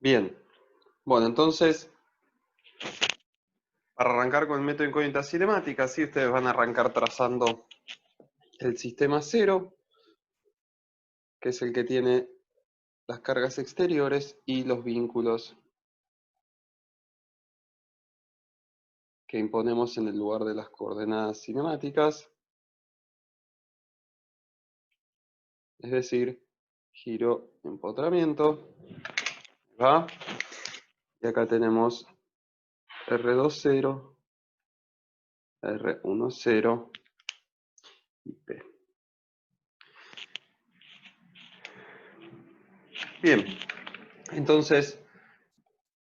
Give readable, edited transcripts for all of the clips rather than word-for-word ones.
Bien, bueno, entonces, para arrancar con el método de incógnita cinemática, sí, ustedes van a arrancar trazando el sistema cero, que es el que tiene las cargas exteriores y los vínculos que imponemos en el lugar de las coordenadas cinemáticas, es decir, giro, empotramiento, ¿va? Y acá tenemos R20, R10 y P. Bien, entonces,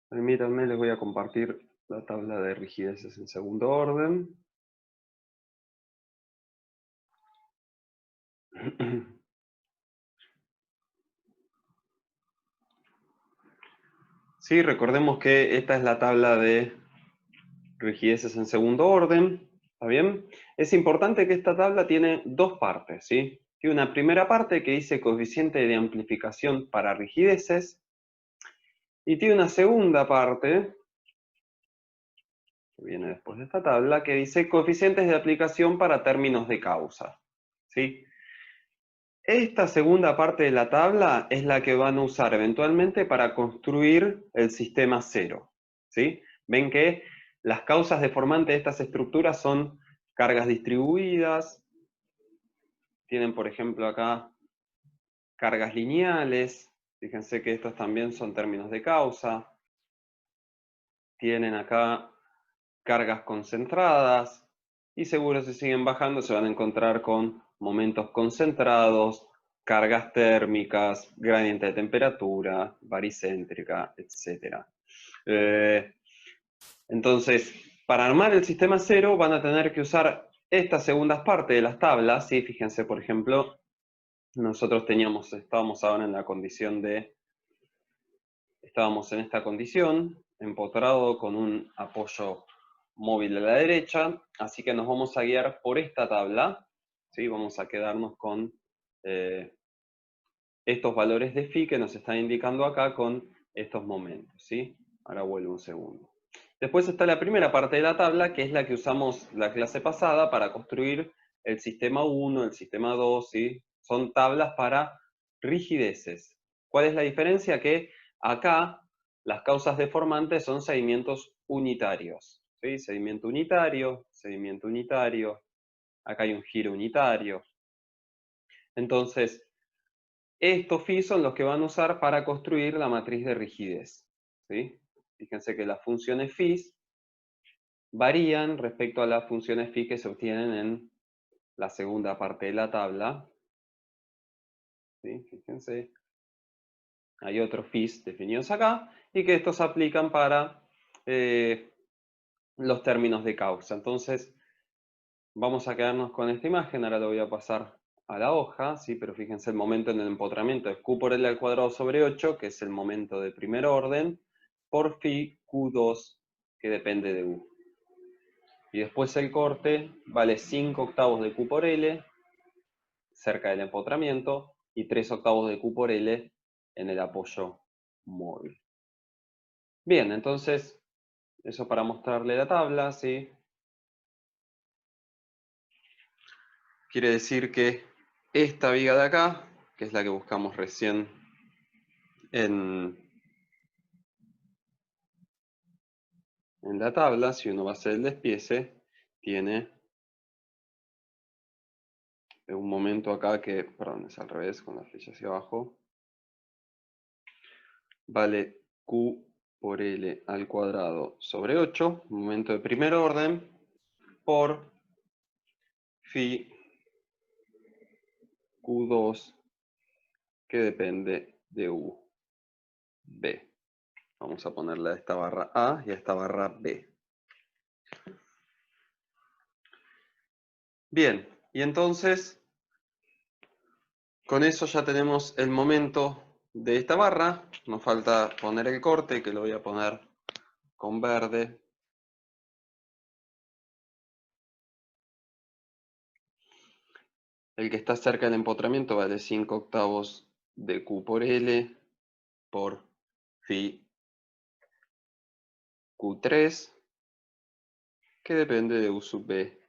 permítanme, les voy a compartir la tabla de rigideces en segundo orden. Sí, recordemos que esta es la tabla de rigideces en segundo orden, ¿está bien? Es importante que esta tabla tiene dos partes, ¿sí? Tiene una primera parte que dice coeficiente de amplificación para rigideces, y tiene una segunda parte, que viene después de esta tabla, que dice coeficientes de aplicación para términos de causa, ¿sí? Esta segunda parte de la tabla es la que van a usar eventualmente para construir el sistema cero, ¿sí? Ven que las causas deformantes de estas estructuras son cargas distribuidas, tienen por ejemplo acá cargas lineales, fíjense que estos también son términos de causa, tienen acá cargas concentradas, y seguro si siguen bajando se van a encontrar con momentos concentrados, cargas térmicas, gradiente de temperatura, baricéntrica, etc. Entonces, para armar el sistema cero van a tener que usar estas segundas partes de las tablas, ¿sí? Fíjense, por ejemplo, nosotros estábamos ahora en la condición de, estábamos en esta condición, empotrado con un apoyo móvil a la derecha, así que nos vamos a guiar por esta tabla, ¿sí? Vamos a quedarnos con estos valores de phi que nos están indicando acá con estos momentos, ¿sí? Ahora vuelvo un segundo. Después está la primera parte de la tabla, que es la que usamos la clase pasada para construir el sistema 1, el sistema 2, ¿sí? Son tablas para rigideces. ¿Cuál es la diferencia? Que acá las causas deformantes son seguimientos unitarios, ¿sí? Seguimiento unitario, seguimiento unitario, acá hay un giro unitario. Entonces, estos phi son los que van a usar para construir la matriz de rigidez, ¿sí? Fíjense que las funciones phi varían respecto a las funciones phi que se obtienen en la segunda parte de la tabla, ¿sí? Fíjense, hay otros phi definidos acá, y que estos se aplican para los términos de causa. Entonces, vamos a quedarnos con esta imagen, ahora lo voy a pasar a la hoja, ¿sí? Pero fíjense, el momento en el empotramiento es Q por L al cuadrado sobre 8, que es el momento de primer orden, por phi Q2, que depende de U. Y después el corte vale 5 octavos de Q por L, cerca del empotramiento, y 3 octavos de Q por L en el apoyo móvil. Bien, entonces, eso para mostrarle la tabla, ¿sí? Quiere decir que esta viga de acá, que es la que buscamos recién en la tabla, si uno va a hacer el despiece, tiene un momento acá que, perdón, es al revés, con la flecha hacia abajo, vale Q por L al cuadrado sobre 8, momento de primer orden, por phi Q2, que depende de U, B. Vamos a ponerle a esta barra A y a esta barra B. Bien, y entonces, con eso ya tenemos el momento de esta barra. Nos falta poner el corte, que lo voy a poner con verde. El que está cerca del empotramiento vale 5 octavos de Q por L por phi Q3, que depende de U sub B.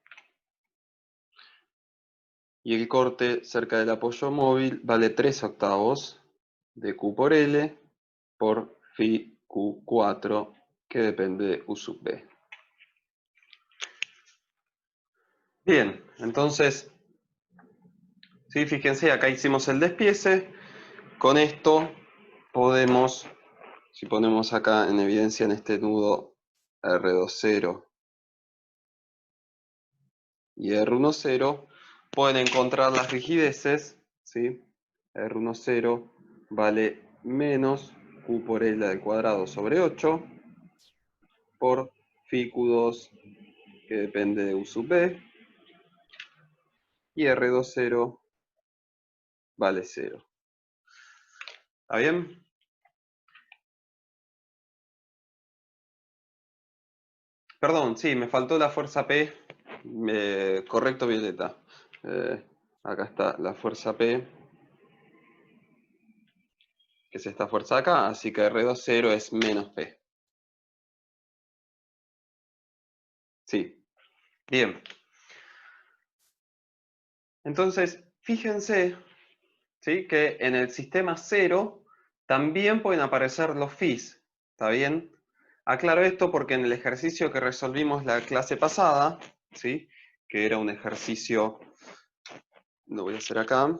Y el corte cerca del apoyo móvil vale 3/8 de Q por L por phi Q4, que depende de U sub B. Bien, entonces, ¿sí? Fíjense, acá hicimos el despiece. Con esto podemos, si ponemos acá en evidencia en este nudo R20 y R10, pueden encontrar las rigideces, ¿sí? R10 vale menos Q por L al cuadrado sobre 8 por phi Q2, que depende de U sub B, y R20 vale 0. ¿Está bien? Perdón, sí, me faltó la fuerza P. Correcto, Violeta. Acá está la fuerza P, que es esta fuerza acá, así que R20 es menos P. Sí, bien. Entonces, fíjense, ¿sí?, que en el sistema 0 también pueden aparecer los phis. ¿Está bien? Aclaro esto porque en el ejercicio que resolvimos la clase pasada, ¿sí?, que era un ejercicio, lo voy a hacer acá.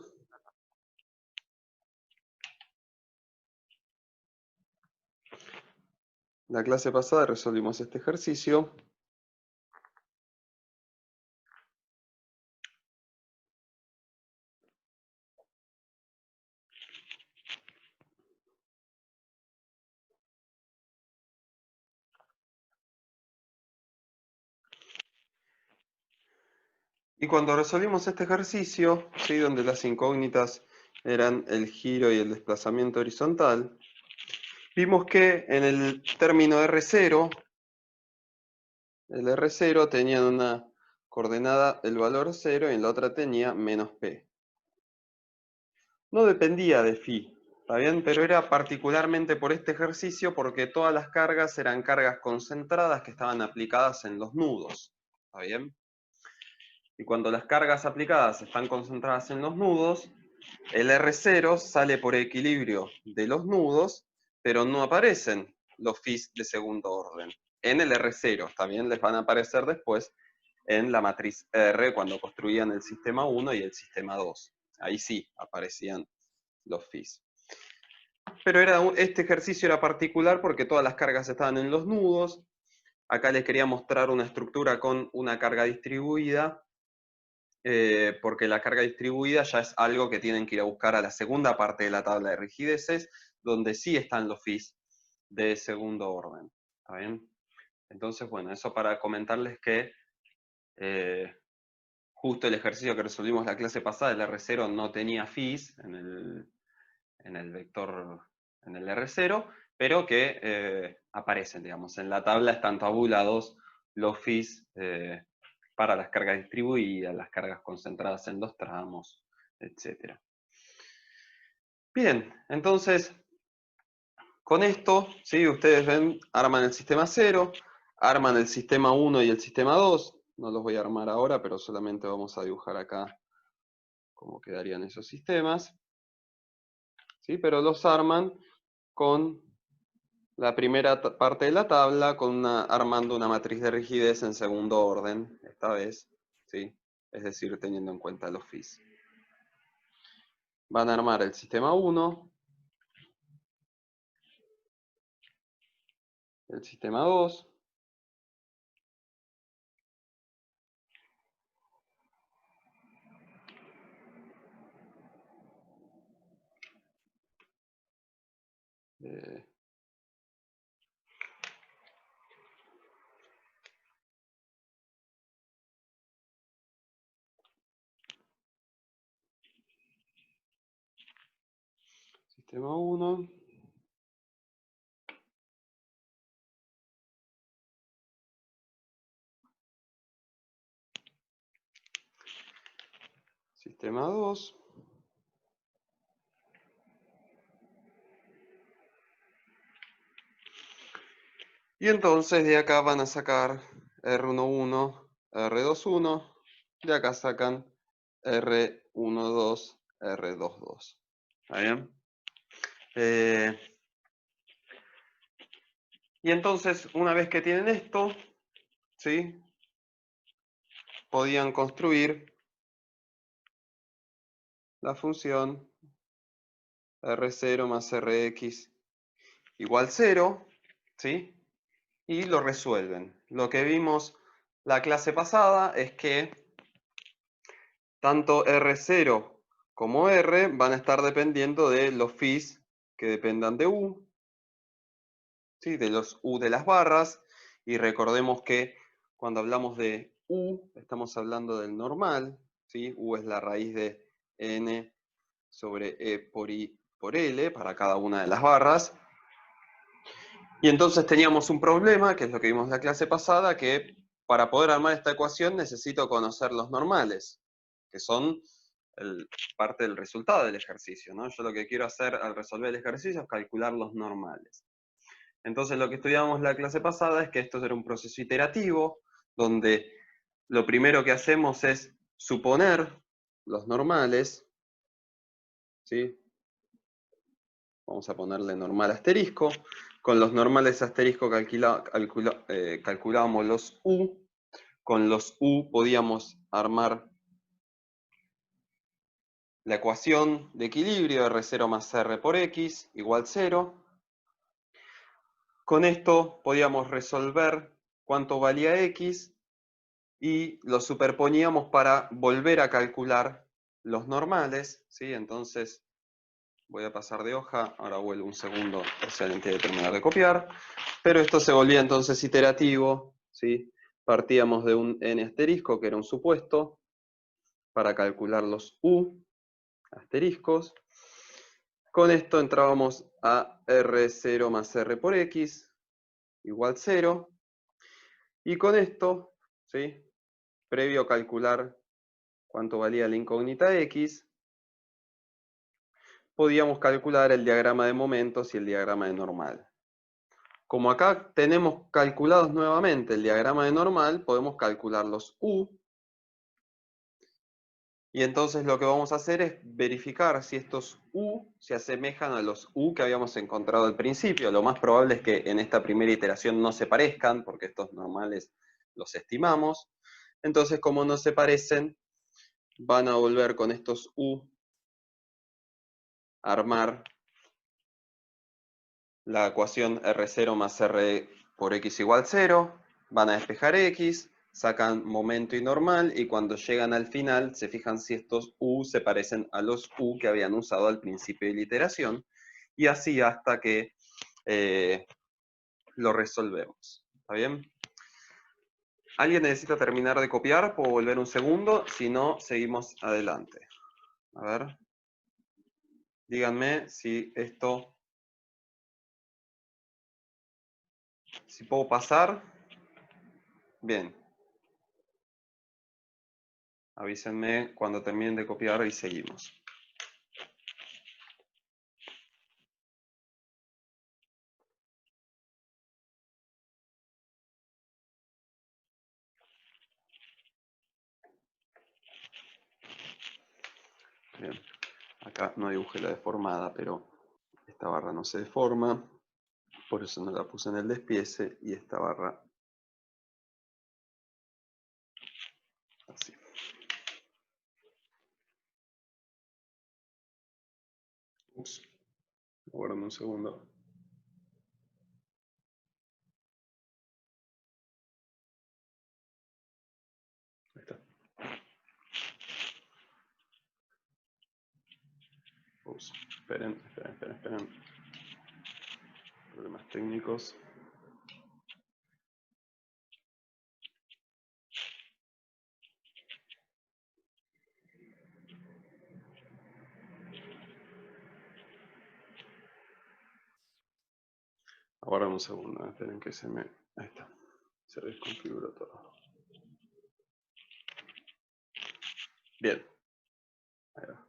La clase pasada resolvimos este ejercicio. Y cuando resolvimos este ejercicio, ¿sí?, donde las incógnitas eran el giro y el desplazamiento horizontal, vimos que en el término R0, el R0 tenía en una coordenada el valor 0 y en la otra tenía menos P. No dependía de phi, ¿está bien? Pero era particularmente por este ejercicio porque todas las cargas eran cargas concentradas que estaban aplicadas en los nudos, ¿está bien? Y cuando las cargas aplicadas están concentradas en los nudos, el R0 sale por equilibrio de los nudos, pero no aparecen los phis de segundo orden. En el R0, también les van a aparecer después en la matriz R cuando construían el sistema 1 y el sistema 2. Ahí sí aparecían los phis. Pero este ejercicio era particular porque todas las cargas estaban en los nudos. Acá les quería mostrar una estructura con una carga distribuida, porque la carga distribuida ya es algo que tienen que ir a buscar a la segunda parte de la tabla de rigideces, donde sí están los phis de segundo orden. ¿Está bien? Entonces, bueno, eso para comentarles que justo el ejercicio que resolvimos la clase pasada, el R0 no tenía phis en el vector, en el R0, pero que aparecen, digamos, en la tabla están tabulados los phis para las cargas distribuidas, las cargas concentradas en los tramos, etc. Bien, entonces, con esto, ¿sí?, ustedes ven, arman el sistema 0, arman el sistema 1 y el sistema 2, no los voy a armar ahora, pero solamente vamos a dibujar acá cómo quedarían esos sistemas, ¿sí?, pero los arman con la primera parte de la tabla, armando una matriz de rigidez en segundo orden, esta vez, ¿sí?, es decir, teniendo en cuenta los phis. Van a armar el sistema 1, el sistema 2, sistema 1, sistema 2, Y entonces de acá van a sacar R11, R21, de acá sacan R12, R22. ¿Está bien? Y entonces, una vez que tienen esto, ¿sí? Podían construir la función R0 más Rx igual 0, ¿sí? Y lo resuelven. Lo que vimos la clase pasada es que tanto R0 como R van a estar dependiendo de los phis que dependan de U, ¿sí? De los U de las barras. Y recordemos que cuando hablamos de U, estamos hablando del normal, ¿sí? U es la raíz de N sobre E por I por L para cada una de las barras. Y entonces teníamos un problema, que es lo que vimos en la clase pasada, que para poder armar esta ecuación necesito conocer los normales, que son parte del resultado del ejercicio, ¿no? Yo lo que quiero hacer al resolver el ejercicio es calcular los normales. Entonces lo que estudiamos la clase pasada es que esto era un proceso iterativo, donde lo primero que hacemos es suponer los normales, ¿sí? Vamos a ponerle normal asterisco. Con los normales asterisco calculábamos los U. Con los U podíamos armar la ecuación de equilibrio R0 más R por X igual 0. Con esto podíamos resolver cuánto valía X y lo superponíamos para volver a calcular los normales, ¿sí? Entonces voy a pasar de hoja, ahora vuelvo un segundo, excelente de terminar de copiar, pero esto se volvía entonces iterativo, ¿sí? Partíamos de un n asterisco, que era un supuesto, para calcular los u asteriscos. Con esto entrábamos a R0 más R por X, igual 0, y con esto, ¿sí? Previo a calcular cuánto valía la incógnita X, podíamos calcular el diagrama de momentos y el diagrama de normal. Como acá tenemos calculados nuevamente el diagrama de normal, podemos calcular los U. Y entonces lo que vamos a hacer es verificar si estos U se asemejan a los U que habíamos encontrado al principio. Lo más probable es que en esta primera iteración no se parezcan, porque estos normales los estimamos. Entonces, como no se parecen, van a volver con estos U a armar la ecuación R0 más R por X igual 0, van a despejar X, sacan momento y normal, y cuando llegan al final se fijan si estos U se parecen a los U que habían usado al principio de la iteración, y así hasta que lo resolvemos. ¿Está bien? ¿Alguien necesita terminar de copiar? ¿Puedo volver un segundo? Si no, seguimos adelante. A ver. Díganme si esto... Si puedo pasar. Bien. Avísenme cuando terminen de copiar y seguimos. Bien. Acá no dibujé la deformada, pero esta barra no se deforma. Por eso no la puse en el despiece y esta barra así. Ups. Aguardame un segundo. Ahí está. Ups. Esperen. Problemas técnicos. Aguardame un segundo. Esperen que se me... Ahí está. Se desconfiguró todo. Bien. Ahí va.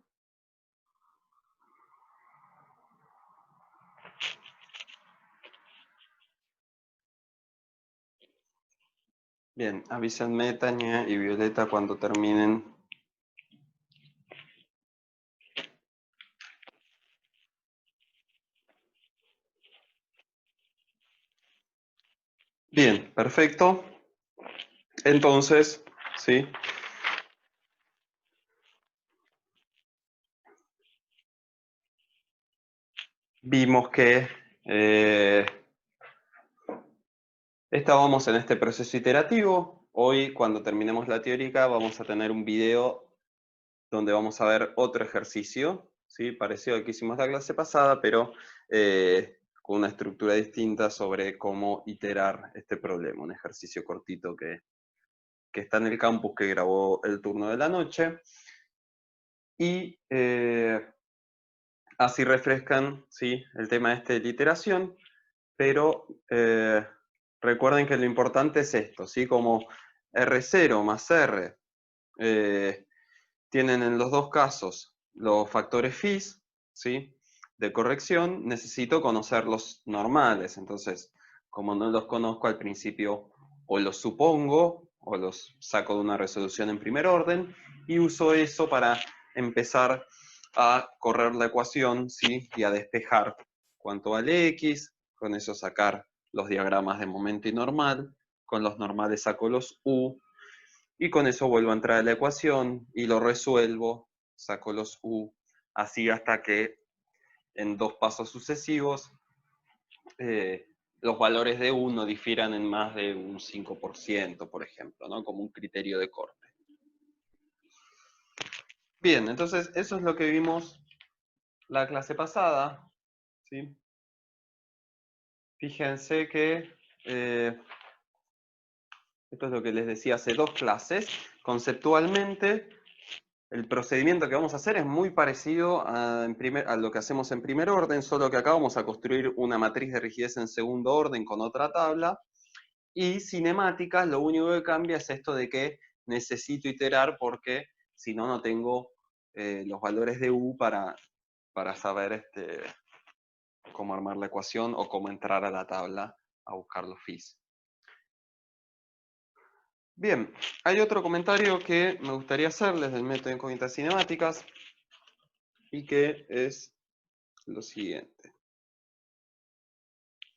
Bien, avísenme Tania y Violeta cuando terminen. Bien, perfecto. Entonces, ¿sí? Vimos que estábamos en este proceso iterativo. Hoy, cuando terminemos la teórica, vamos a tener un video donde vamos a ver otro ejercicio, ¿sí? Parecido al que hicimos la clase pasada, pero con una estructura distinta sobre cómo iterar este problema. Un ejercicio cortito que está en el campus que grabó el turno de la noche. Y así refrescan, ¿sí? El tema este de la iteración, pero recuerden que lo importante es esto, ¿sí? Como R0 más R tienen en los dos casos los factores φ, ¿sí? De corrección, necesito conocer los normales. Entonces, como no los conozco al principio, o los supongo, o los saco de una resolución en primer orden, y uso eso para empezar a correr la ecuación, ¿sí? Y a despejar cuánto vale x, con eso sacar los diagramas de momento y normal, con los normales saco los u, y con eso vuelvo a entrar a la ecuación y lo resuelvo, saco los u, así hasta que en dos pasos sucesivos eh, los valores de u no difieran en más de un 5%, por ejemplo, ¿no? Como un criterio de corte. Bien, entonces eso es lo que vimos la clase pasada, ¿sí? Fíjense que esto es lo que les decía hace dos clases. Conceptualmente, el procedimiento que vamos a hacer es muy parecido a lo que hacemos en primer orden, solo que acá vamos a construir una matriz de rigidez en segundo orden con otra tabla. Y cinemáticas, lo único que cambia es esto de que necesito iterar porque si no, no tengo los valores de u para saber cómo armar la ecuación o cómo entrar a la tabla a buscar los φ. Bien, hay otro comentario que me gustaría hacerles del método de incógnitas cinemáticas y que es lo siguiente.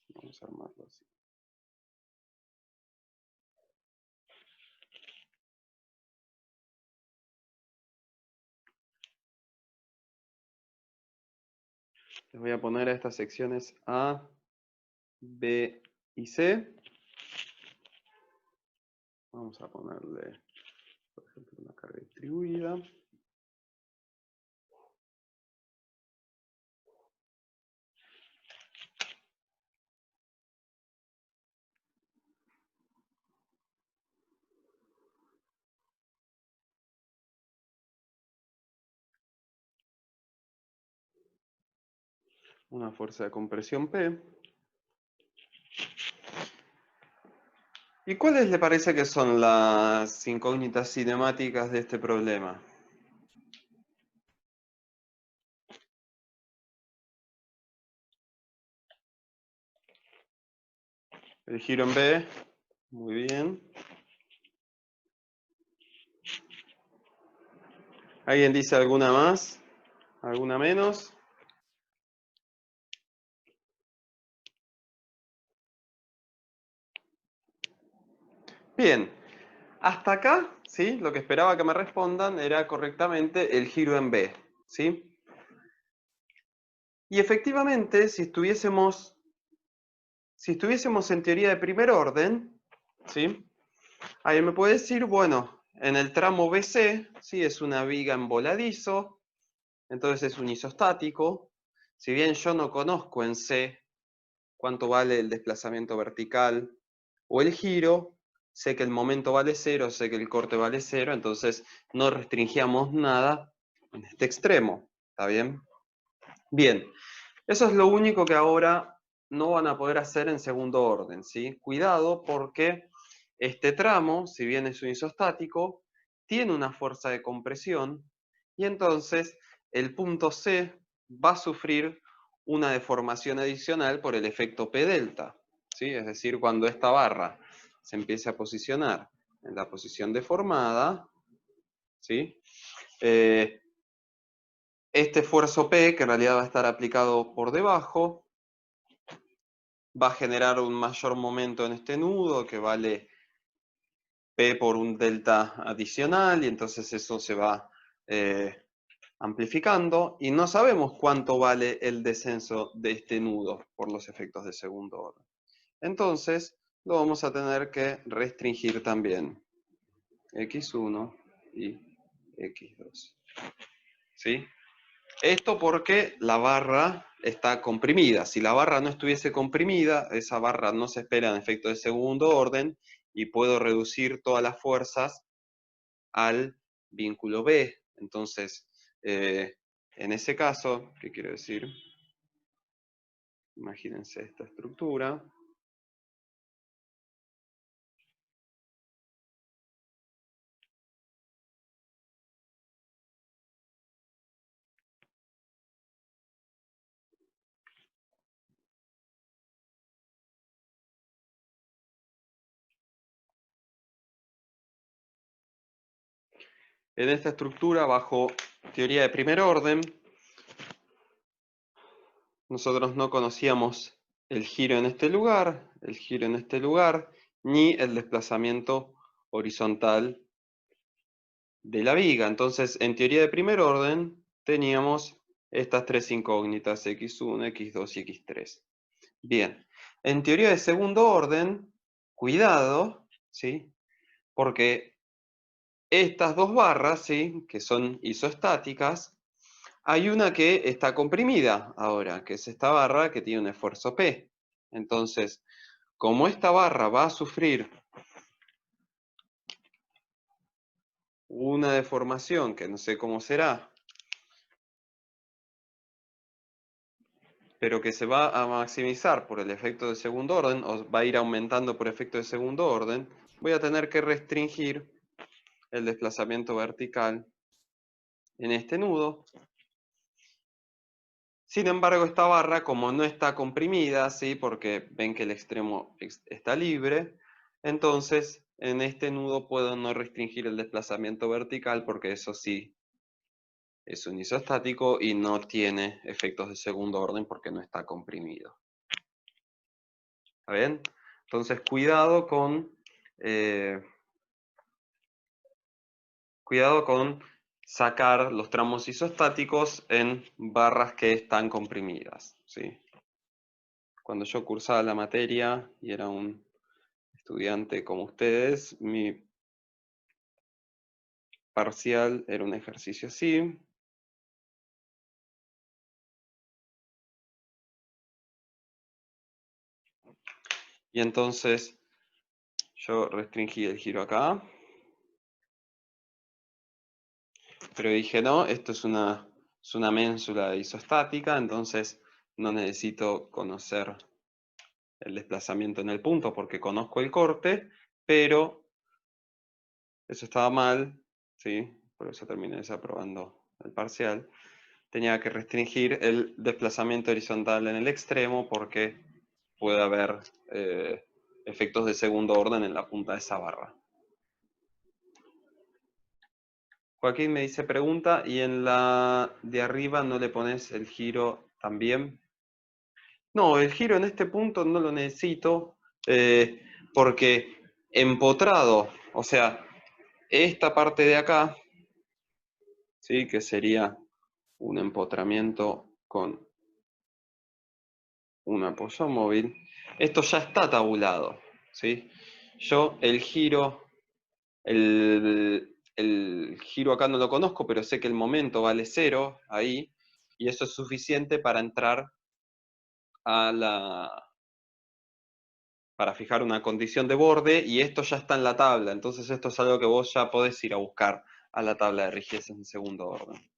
Vamos a armarlo así. Les voy a poner a estas secciones A, B y C. Vamos a ponerle, por ejemplo, una carga distribuida. Una fuerza de compresión P. ¿Y cuáles le parece que son las incógnitas cinemáticas de este problema? El giro en B, muy bien. ¿Alguien dice alguna más? ¿Alguna menos? Bien, hasta acá, ¿sí? Lo que esperaba que me respondan era correctamente el giro en B, ¿sí? Y efectivamente, si estuviésemos en teoría de primer orden, ¿sí? Alguien me puede decir, bueno, en el tramo BC, ¿sí? Es una viga en voladizo, entonces es un isostático. Si bien yo no conozco en C cuánto vale el desplazamiento vertical o el giro, sé que el momento vale 0, sé que el corte vale 0, entonces no restringíamos nada en este extremo. ¿Está bien? Bien, eso es lo único que ahora no van a poder hacer en segundo orden, ¿sí? Cuidado porque este tramo, si bien es un isostático, tiene una fuerza de compresión y entonces el punto C va a sufrir una deformación adicional por el efecto P delta, ¿sí? Es decir, cuando esta barra se empiece a posicionar en la posición deformada, ¿sí? Este esfuerzo P, que en realidad va a estar aplicado por debajo, va a generar un mayor momento en este nudo que vale P por un delta adicional, y entonces eso se va amplificando, y no sabemos cuánto vale el descenso de este nudo por los efectos de segundo orden. Entonces lo vamos a tener que restringir también, x1 y x2. ¿Sí? Esto porque la barra está comprimida. Si la barra no estuviese comprimida, esa barra no se espera en efecto de segundo orden y puedo reducir todas las fuerzas al vínculo B. Entonces, en ese caso, ¿qué quiero decir? Imagínense esta estructura. En esta estructura, bajo teoría de primer orden, nosotros no conocíamos el giro en este lugar, el giro en este lugar, ni el desplazamiento horizontal de la viga. Entonces, en teoría de primer orden, teníamos estas tres incógnitas, x1, x2 y x3. Bien, en teoría de segundo orden, cuidado, ¿sí? Porque estas dos barras, ¿sí? Que son isostáticas, hay una que está comprimida ahora, que es esta barra que tiene un esfuerzo P. Entonces, como esta barra va a sufrir una deformación, que no sé cómo será, pero que se va a maximizar por el efecto de segundo orden, o va a ir aumentando por efecto de segundo orden, voy a tener que restringir el desplazamiento vertical en este nudo. Sin embargo, esta barra, como no está comprimida, ¿sí? Porque ven que el extremo está libre, entonces en este nudo puedo no restringir el desplazamiento vertical porque eso sí es un isostático y no tiene efectos de segundo orden porque no está comprimido. ¿Está bien? Entonces cuidado con sacar los tramos isostáticos en barras que están comprimidas, ¿sí? Cuando yo cursaba la materia y era un estudiante como ustedes, mi parcial era un ejercicio así. Y entonces yo restringí el giro acá. Pero dije, no, esto es una ménsula isostática, entonces no necesito conocer el desplazamiento en el punto porque conozco el corte, pero eso estaba mal, ¿sí? Por eso terminé desaprobando el parcial. Tenía que restringir el desplazamiento horizontal en el extremo porque puede haber efectos de segundo orden en la punta de esa barra. Joaquín me dice pregunta, ¿y en la de arriba no le pones el giro también? No, el giro en este punto no lo necesito porque empotrado, o sea, esta parte de acá, ¿sí? Que sería un empotramiento con un apoyo móvil, esto ya está tabulado, ¿sí? Yo el giro acá no lo conozco, pero sé que el momento vale 0 ahí, y eso es suficiente para entrar para fijar una condición de borde, y esto ya está en la tabla, entonces esto es algo que vos ya podés ir a buscar a la tabla de rigidez en segundo orden.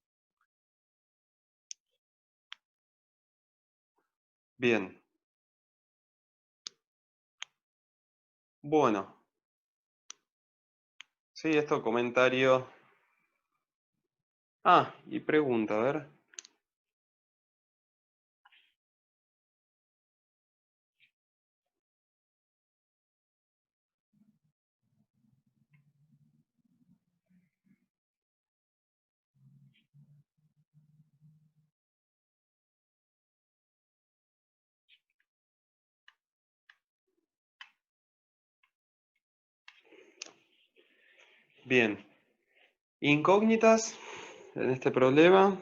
Bien. Bueno. Sí, esto comentario. Ah, y pregunta, a ver. Bien. Incógnitas en este problema.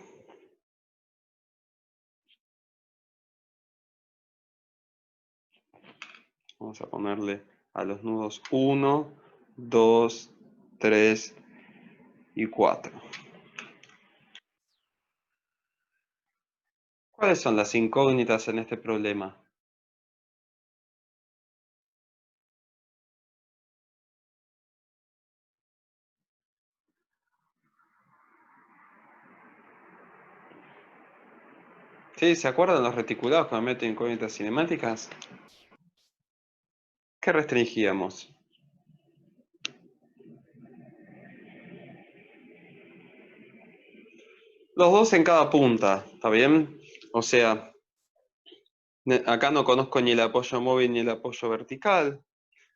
Vamos a ponerle a los nudos 1, 2, 3 y 4. ¿Cuáles son las incógnitas en este problema? ¿Sí? ¿Se acuerdan los reticulados cuando meten incógnitas cinemáticas? ¿Qué restringíamos? Los dos en cada punta, ¿está bien? O sea, acá no conozco ni el apoyo móvil ni el apoyo vertical.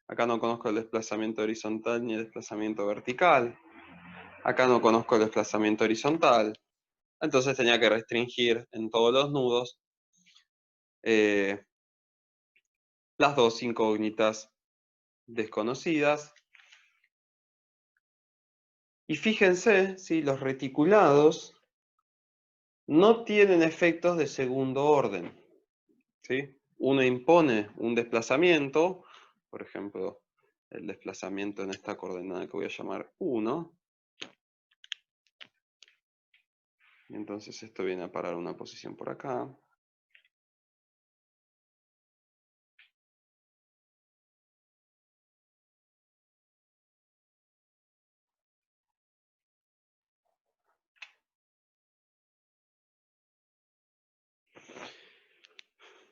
Acá no conozco el desplazamiento horizontal ni el desplazamiento vertical. Acá no conozco el desplazamiento horizontal. Entonces tenía que restringir en todos los nudos las dos incógnitas desconocidas. Y fíjense, ¿sí? Los reticulados no tienen efectos de segundo orden. ¿Sí? Uno impone un desplazamiento, por ejemplo, el desplazamiento en esta coordenada que voy a llamar 1. Y entonces esto viene a parar una posición por acá.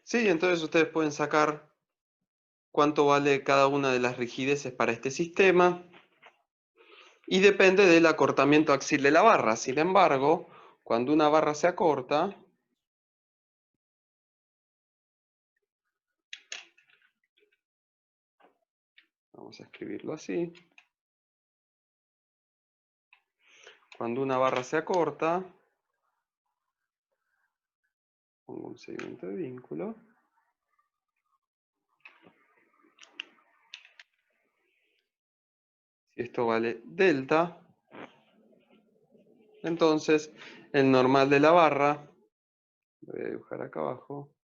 Sí, entonces ustedes pueden sacar cuánto vale cada una de las rigideces para este sistema. Y depende del acortamiento axial de la barra. Sin embargo, cuando una barra se acorta, vamos a escribirlo así. Cuando una barra se acorta, pongo un segmento de vínculo. Si esto vale delta, entonces el normal de la barra, lo voy a dibujar acá abajo,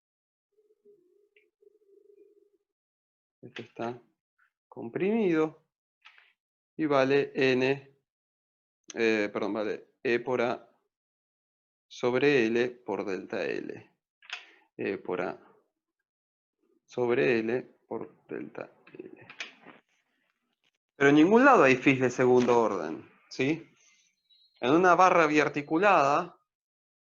esto está comprimido y vale vale E por A sobre L por delta L. E por A sobre L por delta L. Pero en ningún lado hay fis de segundo orden, ¿sí? En una barra biarticulada,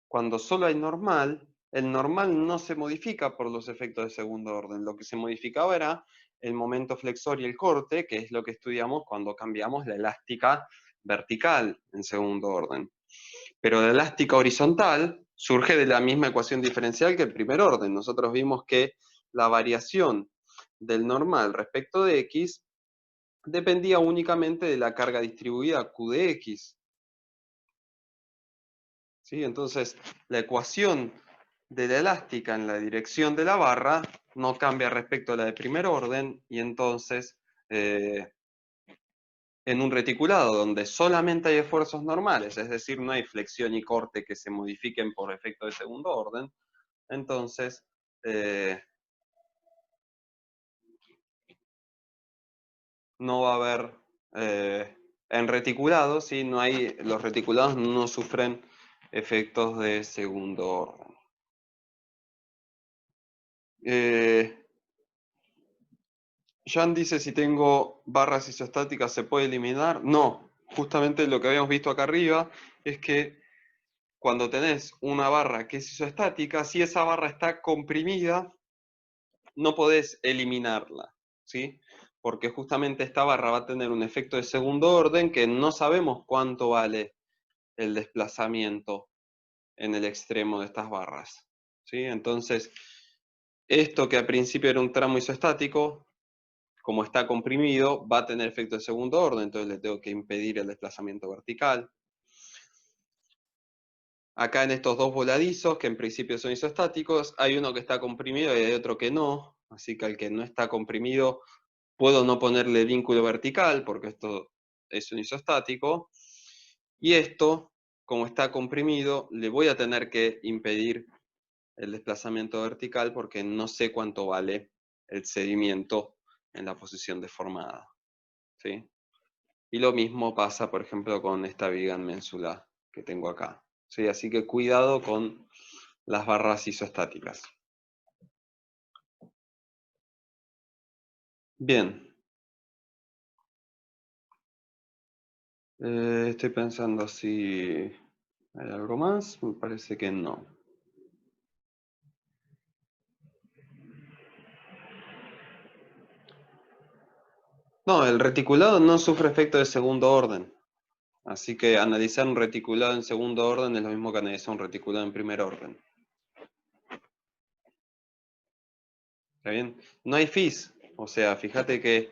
cuando solo hay normal, el normal no se modifica por los efectos de segundo orden. Lo que se modificaba era el momento flexor y el corte, que es lo que estudiamos cuando cambiamos la elástica vertical en segundo orden. Pero la elástica horizontal surge de la misma ecuación diferencial que el primer orden. Nosotros vimos que la variación del normal respecto de x dependía únicamente de la carga distribuida Q de x. ¿Sí? Entonces, la ecuación de la elástica en la dirección de la barra no cambia respecto a la de primer orden, y entonces, en un reticulado donde solamente hay esfuerzos normales, es decir, no hay flexión y corte que se modifiquen por efecto de segundo orden, entonces no va a haber, en reticulados, ¿sí? No hay, los reticulados no sufren efectos de segundo orden. Jan dice si tengo barras isostáticas se puede eliminar. No, justamente lo que habíamos visto acá arriba es que cuando tenés una barra que es isostática, si esa barra está comprimida, no podés eliminarla, ¿sí? Porque justamente esta barra va a tener un efecto de segundo orden que no sabemos cuánto vale el desplazamiento en el extremo de estas barras, ¿sí? Entonces, esto que al principio era un tramo isostático, como está comprimido, va a tener efecto de segundo orden, entonces le tengo que impedir el desplazamiento vertical. Acá en estos dos voladizos, que en principio son isostáticos, hay uno que está comprimido y hay otro que no, así que al que no está comprimido puedo no ponerle vínculo vertical, porque esto es un isostático, y esto, como está comprimido, le voy a tener que impedir el desplazamiento vertical porque no sé cuánto vale el sedimento en la posición deformada, ¿sí? Y lo mismo pasa, por ejemplo, con esta viga en ménsula que tengo acá, ¿sí? Así que cuidado con las barras isostáticas. Bien. Estoy pensando si hay algo más. Me parece que no. No, el reticulado no sufre efecto de segundo orden. Así que analizar un reticulado en segundo orden es lo mismo que analizar un reticulado en primer orden. ¿Está bien? No hay phis. O sea, fíjate que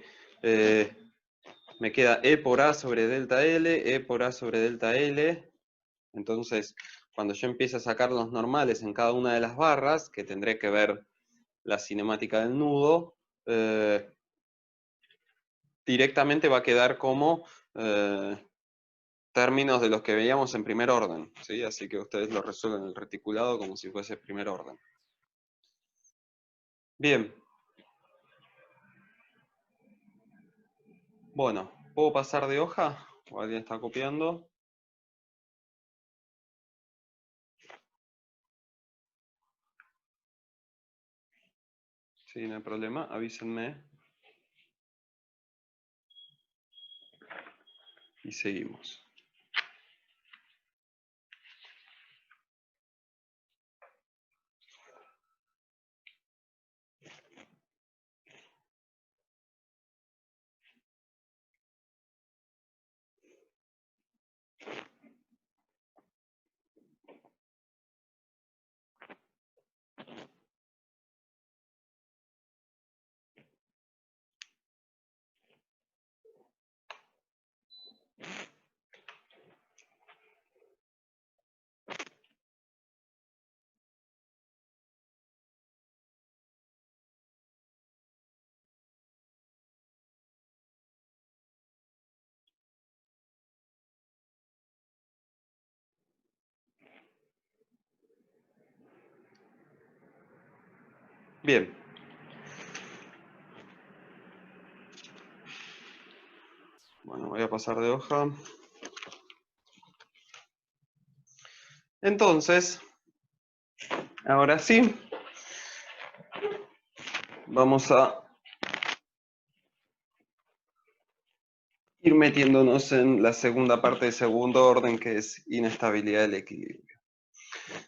me queda E por A sobre delta L, E por A sobre delta L. Entonces, cuando yo empiece a sacar los normales en cada una de las barras, que tendré que ver la cinemática del nudo, directamente va a quedar como términos de los que veíamos en primer orden, ¿sí? Así que ustedes lo resuelven en el reticulado como si fuese primer orden. Bien. Bueno, ¿puedo pasar de hoja? ¿O alguien está copiando? Sí, no hay problema, avísenme. Y seguimos. Bien. Bueno, voy a pasar de hoja. Entonces, ahora sí, vamos a ir metiéndonos en la segunda parte de segundo orden, que es inestabilidad del equilibrio.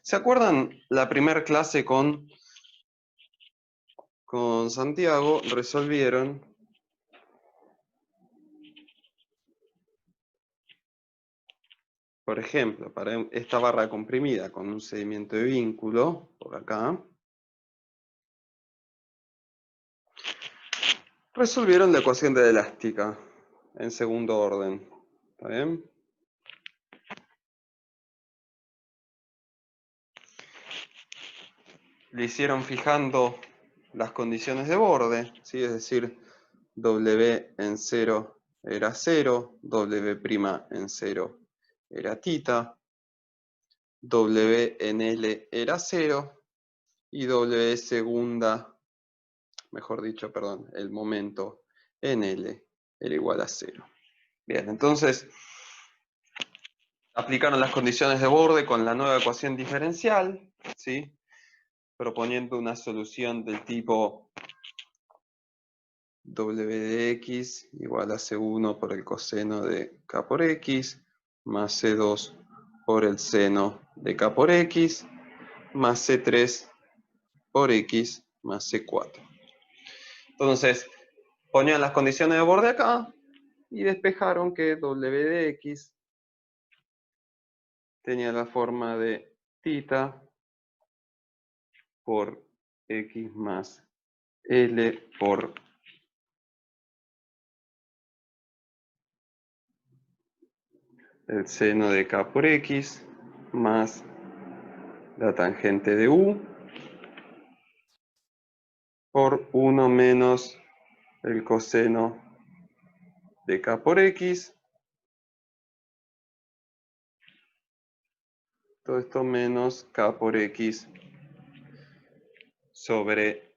¿Se acuerdan la primera clase con Santiago? Resolvieron por ejemplo, para esta barra comprimida con un sedimento de vínculo, por acá, resolvieron la ecuación de elástica en segundo orden. ¿Está bien? Le hicieron fijando las condiciones de borde, ¿sí? Es decir, W en 0 era 0, W' en 0 era tita, W en L era 0 y W segunda, mejor dicho, perdón, el momento en L era igual a 0. Bien, entonces aplicaron las condiciones de borde con la nueva ecuación diferencial, ¿sí? Proponiendo una solución del tipo W de x igual a C1 por el coseno de K por X, más C2 por el seno de K por X, más C3 por X, más C4. Entonces, ponían las condiciones de borde acá y despejaron que W de x tenía la forma de tita por x más L por el seno de K por X más la tangente de U por 1 menos el coseno de K por X todo esto menos K por X sobre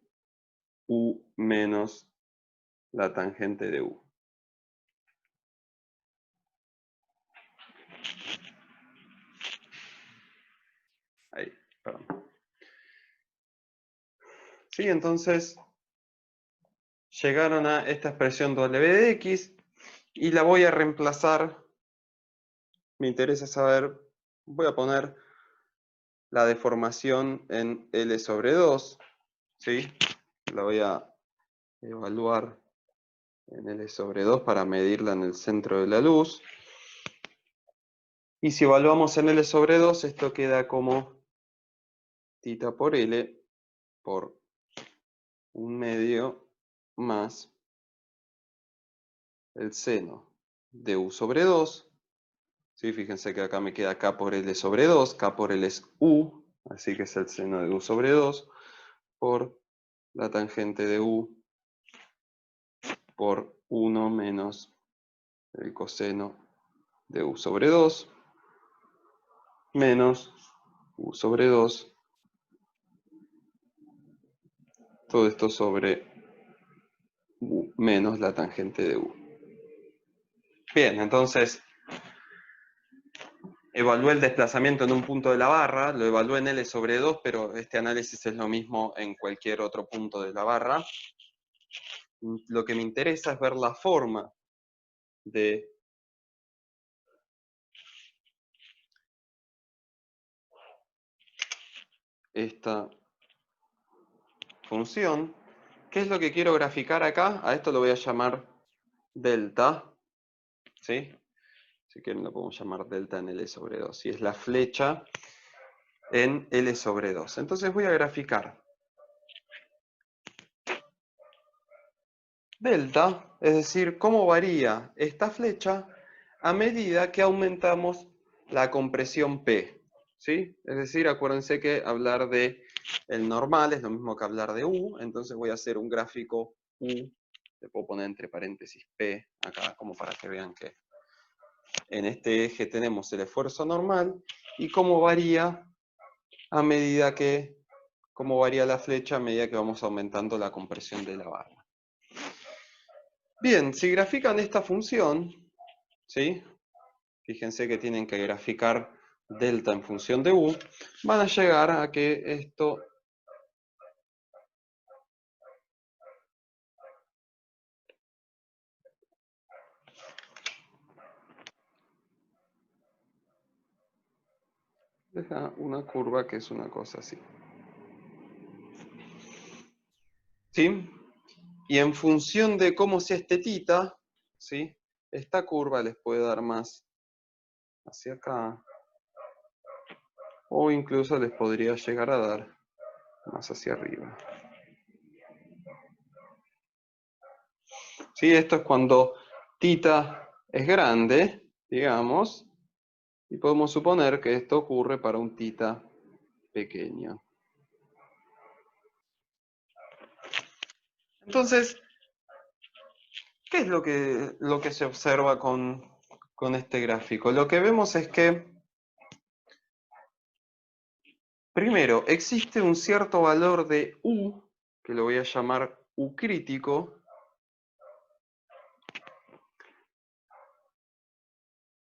U menos la tangente de U. Ahí, perdón. Sí, entonces llegaron a esta expresión W de X y la voy a reemplazar. Me interesa saber, voy a poner la deformación en L sobre 2, ¿sí? La voy a evaluar en L sobre 2 para medirla en el centro de la luz. Y si evaluamos en L sobre 2, esto queda como θ por L por 1/2 más el seno de U sobre 2. ¿Sí? Fíjense que acá me queda K por L sobre 2. K por L es U, así que es el seno de U sobre 2 por la tangente de U por 1 menos el coseno de U sobre 2 menos U sobre 2, todo esto sobre U menos la tangente de U. Bien, entonces evalué el desplazamiento en un punto de la barra, lo evalué en L sobre 2, pero este análisis es lo mismo en cualquier otro punto de la barra. Lo que me interesa es ver la forma de esta función. ¿Qué es lo que quiero graficar acá? A esto lo voy a llamar delta, ¿sí? Si quieren lo podemos llamar delta en L sobre 2. Y es la flecha en L sobre 2. Entonces voy a graficar delta, es decir, cómo varía esta flecha a medida que aumentamos la compresión P, ¿sí? Es decir, acuérdense que hablar de el normal es lo mismo que hablar de U, entonces voy a hacer un gráfico U, le puedo poner entre paréntesis P acá, como para que vean que en este eje tenemos el esfuerzo normal y cómo varía a medida que, cómo varía la flecha a medida que vamos aumentando la compresión de la barra. Bien, si grafican esta función, ¿sí? Fíjense que tienen que graficar delta en función de U, van a llegar a que esto deja una curva que es una cosa así. ¿Sí? Y en función de cómo sea este θ, ¿sí? Esta curva les puede dar más hacia acá, o incluso les podría llegar a dar más hacia arriba. ¿Sí? Esto es cuando θ es grande, digamos, y podemos suponer que esto ocurre para un θ pequeño. Entonces, ¿qué es lo que se observa con este gráfico? Lo que vemos es que, primero, existe un cierto valor de U, que lo voy a llamar U crítico,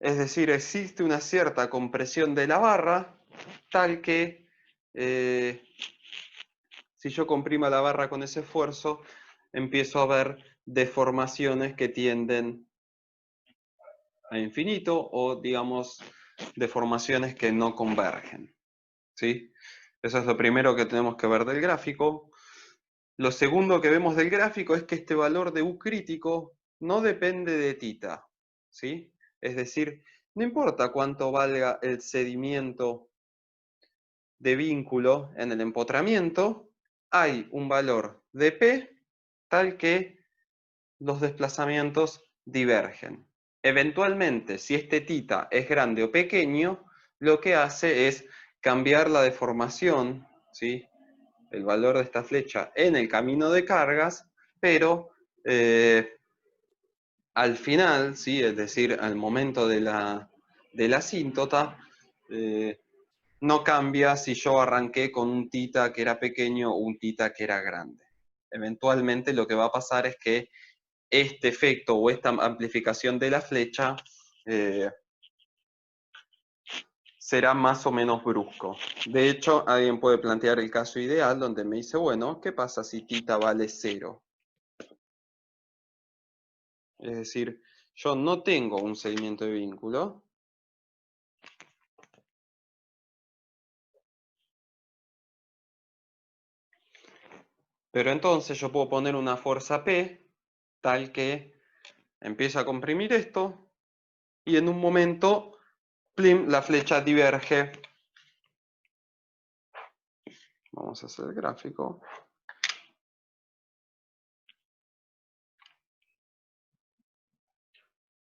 es decir, existe una cierta compresión de la barra, tal que si yo comprimo la barra con ese esfuerzo, empiezo a ver deformaciones que tienden a infinito o, digamos, deformaciones que no convergen. ¿Sí? Eso es lo primero que tenemos que ver del gráfico. Lo segundo que vemos del gráfico es que este valor de U crítico no depende de θ, ¿sí? Es decir, no importa cuánto valga el cedimiento de vínculo en el empotramiento, hay un valor de P tal que los desplazamientos divergen. Eventualmente, si este θ es grande o pequeño, lo que hace es cambiar la deformación, ¿sí? El valor de esta flecha en el camino de cargas, pero al final, ¿sí? Es decir, al momento de la asíntota, no cambia si yo arranqué con un tita que era pequeño o un tita que era grande. Eventualmente lo que va a pasar es que este efecto o esta amplificación de la flecha será más o menos brusco. De hecho, alguien puede plantear el caso ideal donde me dice, bueno, ¿qué pasa si tita vale 0? Es decir, yo no tengo un seguimiento de vínculo, pero entonces yo puedo poner una fuerza P tal que empieza a comprimir esto y en un momento, plim, la flecha diverge. Vamos a hacer el gráfico.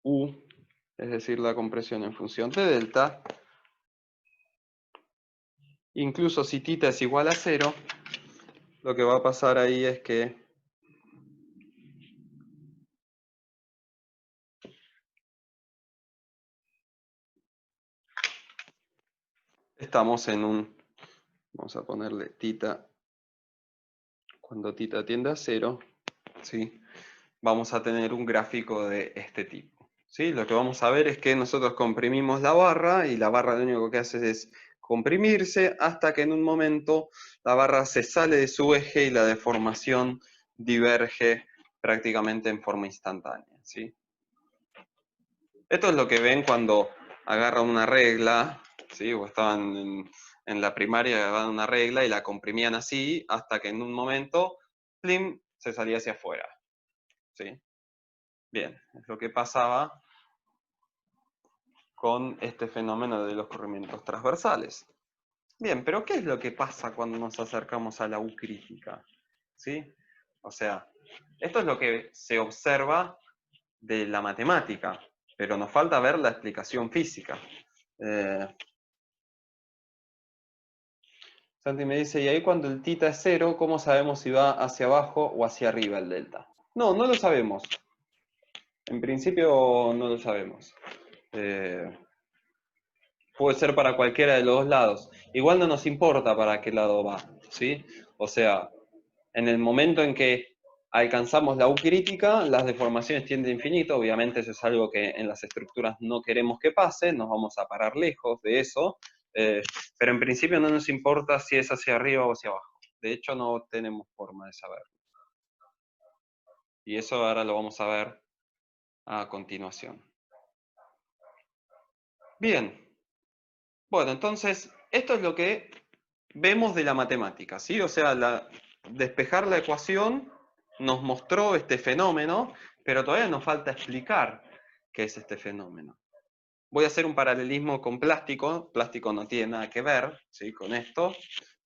U, es decir, la compresión en función de delta. Incluso si θ es igual a 0, lo que va a pasar ahí es que estamos en un, vamos a ponerle θ, cuando θ tiende a 0, ¿sí? Vamos a tener un gráfico de este tipo. ¿Sí? Lo que vamos a ver es que nosotros comprimimos la barra y la barra lo único que hace es comprimirse hasta que en un momento la barra se sale de su eje y la deformación diverge prácticamente en forma instantánea. ¿Sí? Esto es lo que ven cuando agarran una regla, ¿sí? O estaban en la primaria, agarraban una regla y la comprimían así hasta que en un momento, ¡plim!, se salía hacia afuera. ¿Sí? Bien, es lo que pasaba con este fenómeno de los corrimientos transversales. Bien, pero ¿qué es lo que pasa cuando nos acercamos a la U crítica? ¿Sí? O sea, esto es lo que se observa de la matemática, pero nos falta ver la explicación física. Santi me dice, y ahí cuando el θ es 0, ¿cómo sabemos si va hacia abajo o hacia arriba el delta? No, no lo sabemos. En principio no lo sabemos. Puede ser para cualquiera de los dos lados. Igual no nos importa para qué lado va, ¿sí? O sea, en el momento en que alcanzamos la U crítica, las deformaciones tienden a infinito. Obviamente eso es algo que en las estructuras no queremos que pase, nos vamos a parar lejos de eso, pero en principio no nos importa si es hacia arriba o hacia abajo. De hecho, no tenemos forma de saber. Y eso ahora lo vamos a ver a continuación. Bien. Bueno, entonces, esto es lo que vemos de la matemática, ¿sí? O sea, despejar la ecuación nos mostró este fenómeno, pero todavía nos falta explicar qué es este fenómeno. Voy a hacer un paralelismo con plástico. Plástico no tiene nada que ver, ¿sí?, con esto,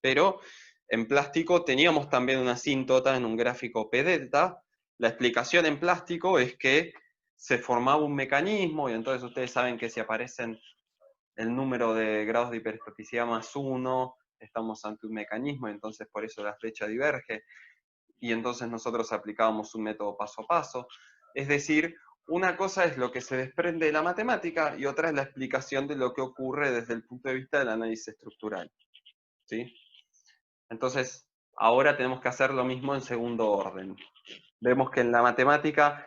pero en plástico teníamos también una asíntota en un gráfico P delta. La explicación en plástico es que se formaba un mecanismo y entonces ustedes saben que si aparecen el número de grados de hiperplasticidad más 1, estamos ante un mecanismo y entonces por eso la flecha diverge, y entonces nosotros aplicábamos un método paso a paso. Es decir, una cosa es lo que se desprende de la matemática y otra es la explicación de lo que ocurre desde el punto de vista del análisis estructural. ¿Sí? Entonces, ahora tenemos que hacer lo mismo en segundo orden. Vemos que en la matemática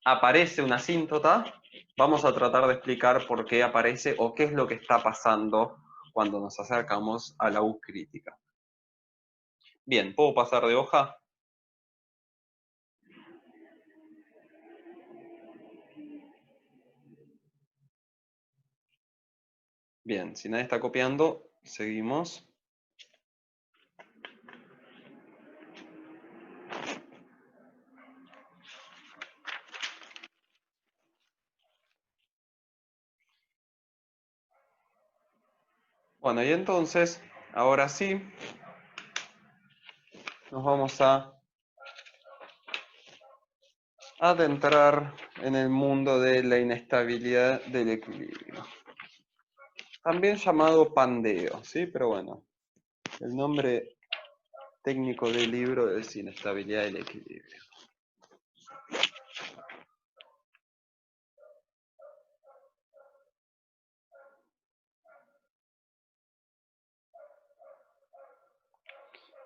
aparece una asíntota. Vamos a tratar de explicar por qué aparece o qué es lo que está pasando cuando nos acercamos a la U crítica. Bien, ¿puedo pasar de hoja? Bien, si nadie está copiando, seguimos. Bueno, y entonces, ahora sí, nos vamos a adentrar en el mundo de la inestabilidad del equilibrio. También llamado pandeo, ¿sí? Pero bueno, el nombre técnico del libro es inestabilidad del equilibrio.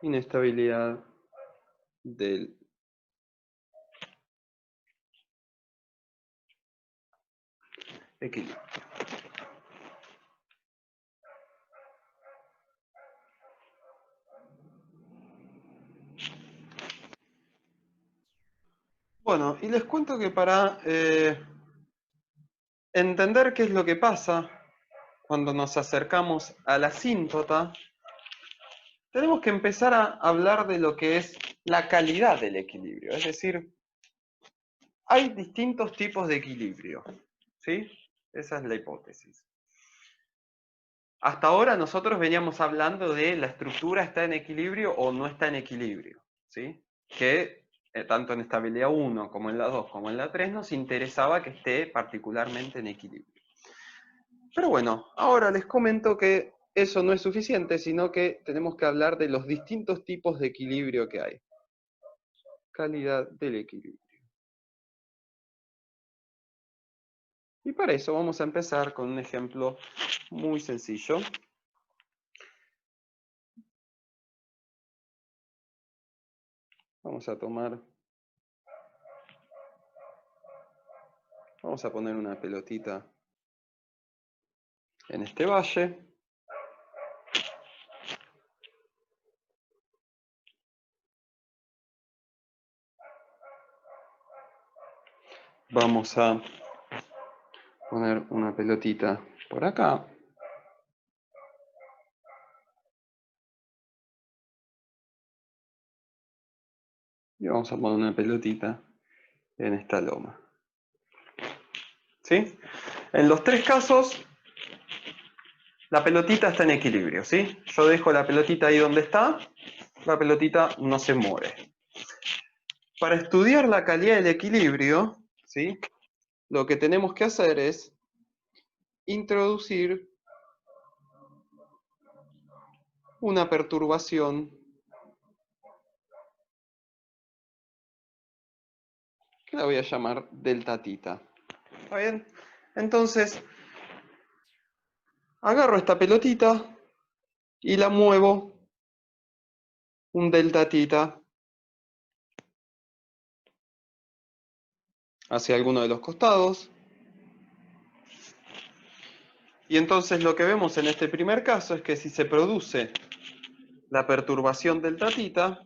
inestabilidad del equilibrio. Bueno, y les cuento que para entender qué es lo que pasa cuando nos acercamos a la asíntota, tenemos que empezar a hablar de lo que es la calidad del equilibrio. Es decir, hay distintos tipos de equilibrio, ¿sí? Esa es la hipótesis. Hasta ahora nosotros veníamos hablando de la estructura está en equilibrio o no está en equilibrio, ¿sí? Que tanto en estabilidad 1 como en la 2 como en la 3 nos interesaba que esté particularmente en equilibrio. Pero bueno, ahora les comento que eso no es suficiente, sino que tenemos que hablar de los distintos tipos de equilibrio que hay. Calidad del equilibrio. Y para eso vamos a empezar con un ejemplo muy sencillo. Vamos a poner una pelotita en este valle. Vamos a poner una pelotita por acá. Y vamos a poner una pelotita en esta loma. ¿Sí? En los tres casos, la pelotita está en equilibrio, ¿sí? Yo dejo la pelotita ahí donde está, la pelotita no se mueve. Para estudiar la calidad del equilibrio, ¿sí? Lo que tenemos que hacer es introducir una perturbación que la voy a llamar delta tita. ¿Está bien? Entonces, agarro esta pelotita y la muevo un delta tita hacia alguno de los costados. Y entonces lo que vemos en este primer caso es que si se produce la perturbación delta tita,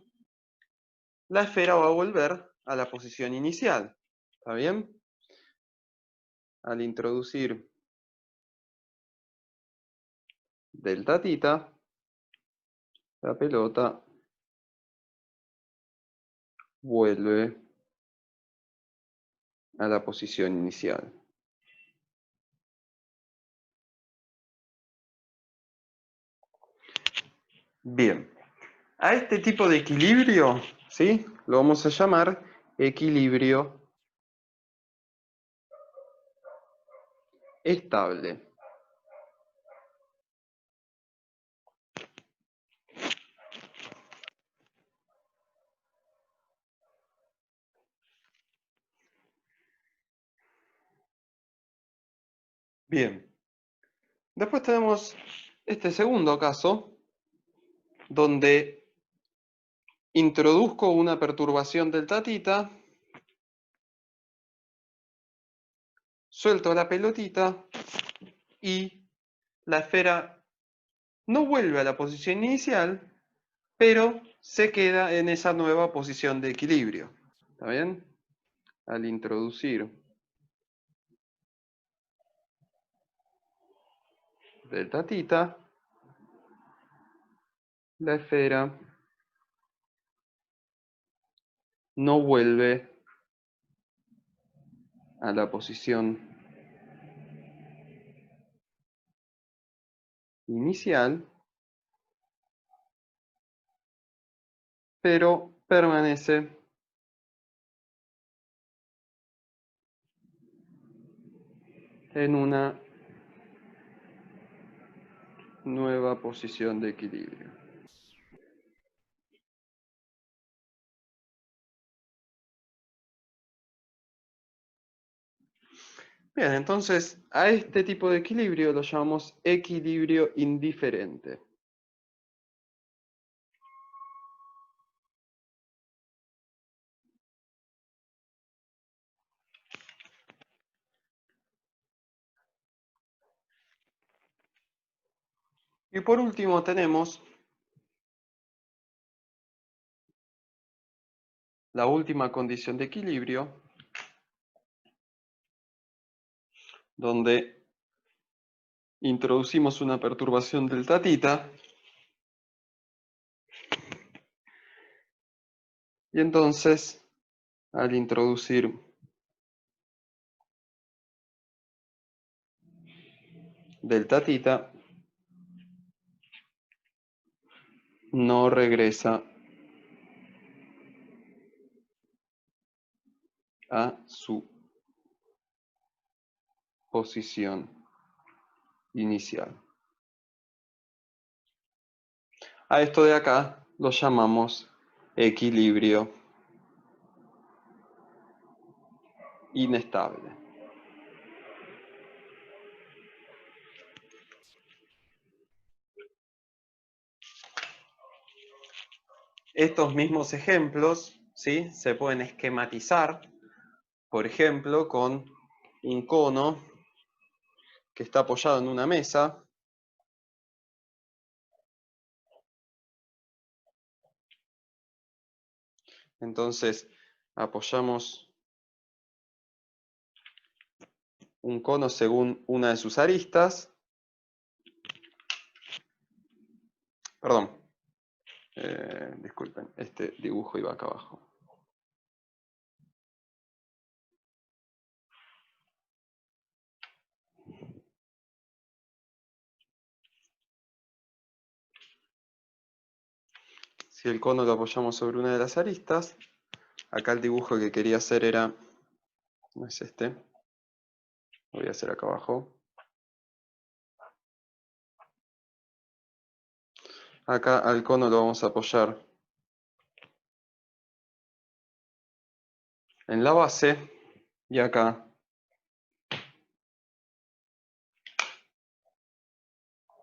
la esfera va a volver a la posición inicial. ¿Está bien? Al introducir delta tita, la pelota vuelve a la posición inicial. Bien, a este tipo de equilibrio, ¿sí? Lo vamos a llamar equilibrio estable. Bien, después tenemos este segundo caso, donde introduzco una perturbación delta tita, suelto la pelotita y la esfera no vuelve a la posición inicial, pero se queda en esa nueva posición de equilibrio. ¿Está bien? Al introducir delta tita, la esfera no vuelve a la posición inicial, pero permanece en una nueva posición de equilibrio. Bien, entonces a este tipo de equilibrio lo llamamos equilibrio indiferente. Y por último tenemos la última condición de equilibrio, donde introducimos una perturbación delta tita, y entonces al introducir delta tita no regresa a su posición inicial. A esto de acá lo llamamos equilibrio inestable. Estos mismos ejemplos, ¿sí?, se pueden esquematizar, por ejemplo, con un cono que está apoyado en una mesa. Entonces, apoyamos un cono según una de sus aristas. Perdón, disculpen, este dibujo iba acá abajo. Si el cono lo apoyamos sobre una de las aristas, acá el dibujo que quería hacer era, no es este, lo voy a hacer acá abajo. Acá al cono lo vamos a apoyar en la base, y acá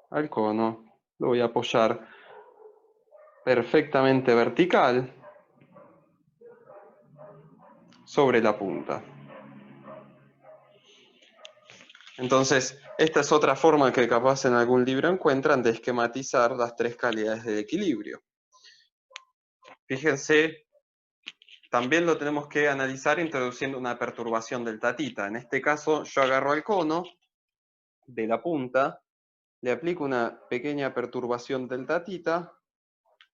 al cono lo voy a apoyar perfectamente vertical sobre la punta. Entonces, esta es otra forma que capaz en algún libro encuentran de esquematizar las tres calidades del equilibrio. Fíjense, también lo tenemos que analizar introduciendo una perturbación delta tita. En este caso, yo agarro al cono de la punta, le aplico una pequeña perturbación delta tita,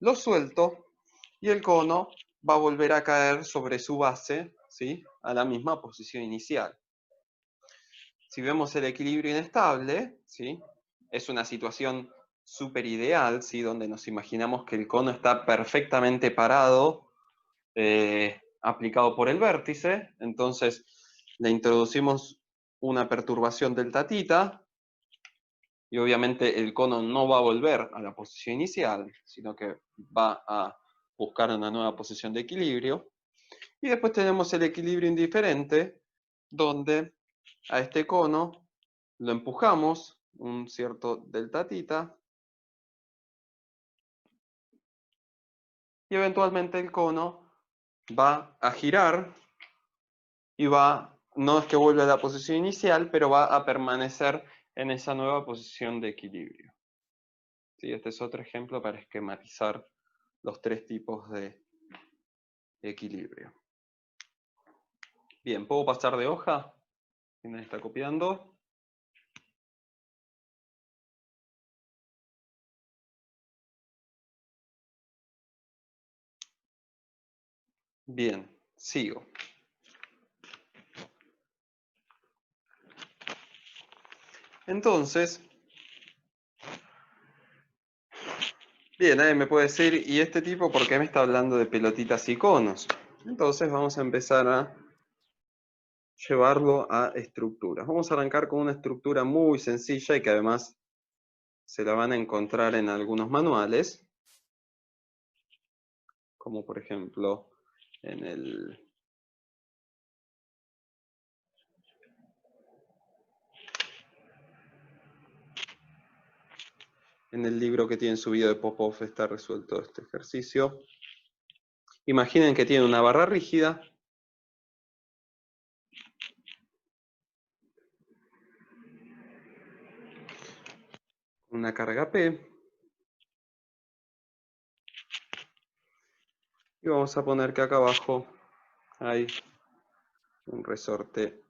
lo suelto y el cono va a volver a caer sobre su base, ¿sí?, a la misma posición inicial. Si vemos el equilibrio inestable, ¿sí?, es una situación súper ideal, ¿sí?, donde nos imaginamos que el cono está perfectamente parado, aplicado por el vértice. Entonces le introducimos una perturbación delta tita, y obviamente el cono no va a volver a la posición inicial, sino que va a buscar una nueva posición de equilibrio. Y después tenemos el equilibrio indiferente, donde a este cono lo empujamos un cierto delta tita, y eventualmente el cono va a girar y no es que vuelva a la posición inicial, pero va a permanecer en esa nueva posición de equilibrio. ¿Sí? Este es otro ejemplo para esquematizar los tres tipos de equilibrio. Bien, ¿puedo pasar de hoja? ¿Quién me está copiando? Bien, sigo. Entonces, bien, nadie me puede decir, ¿y este tipo por qué me está hablando de pelotitas y conos? Entonces vamos a empezar a llevarlo a estructuras. Vamos a arrancar con una estructura muy sencilla y que además se la van a encontrar en algunos manuales, como por ejemplo en el libro que tienen subido de Popov está resuelto este ejercicio. Imaginen que tiene una barra rígida, una carga P. Y vamos a poner que acá abajo hay un resorte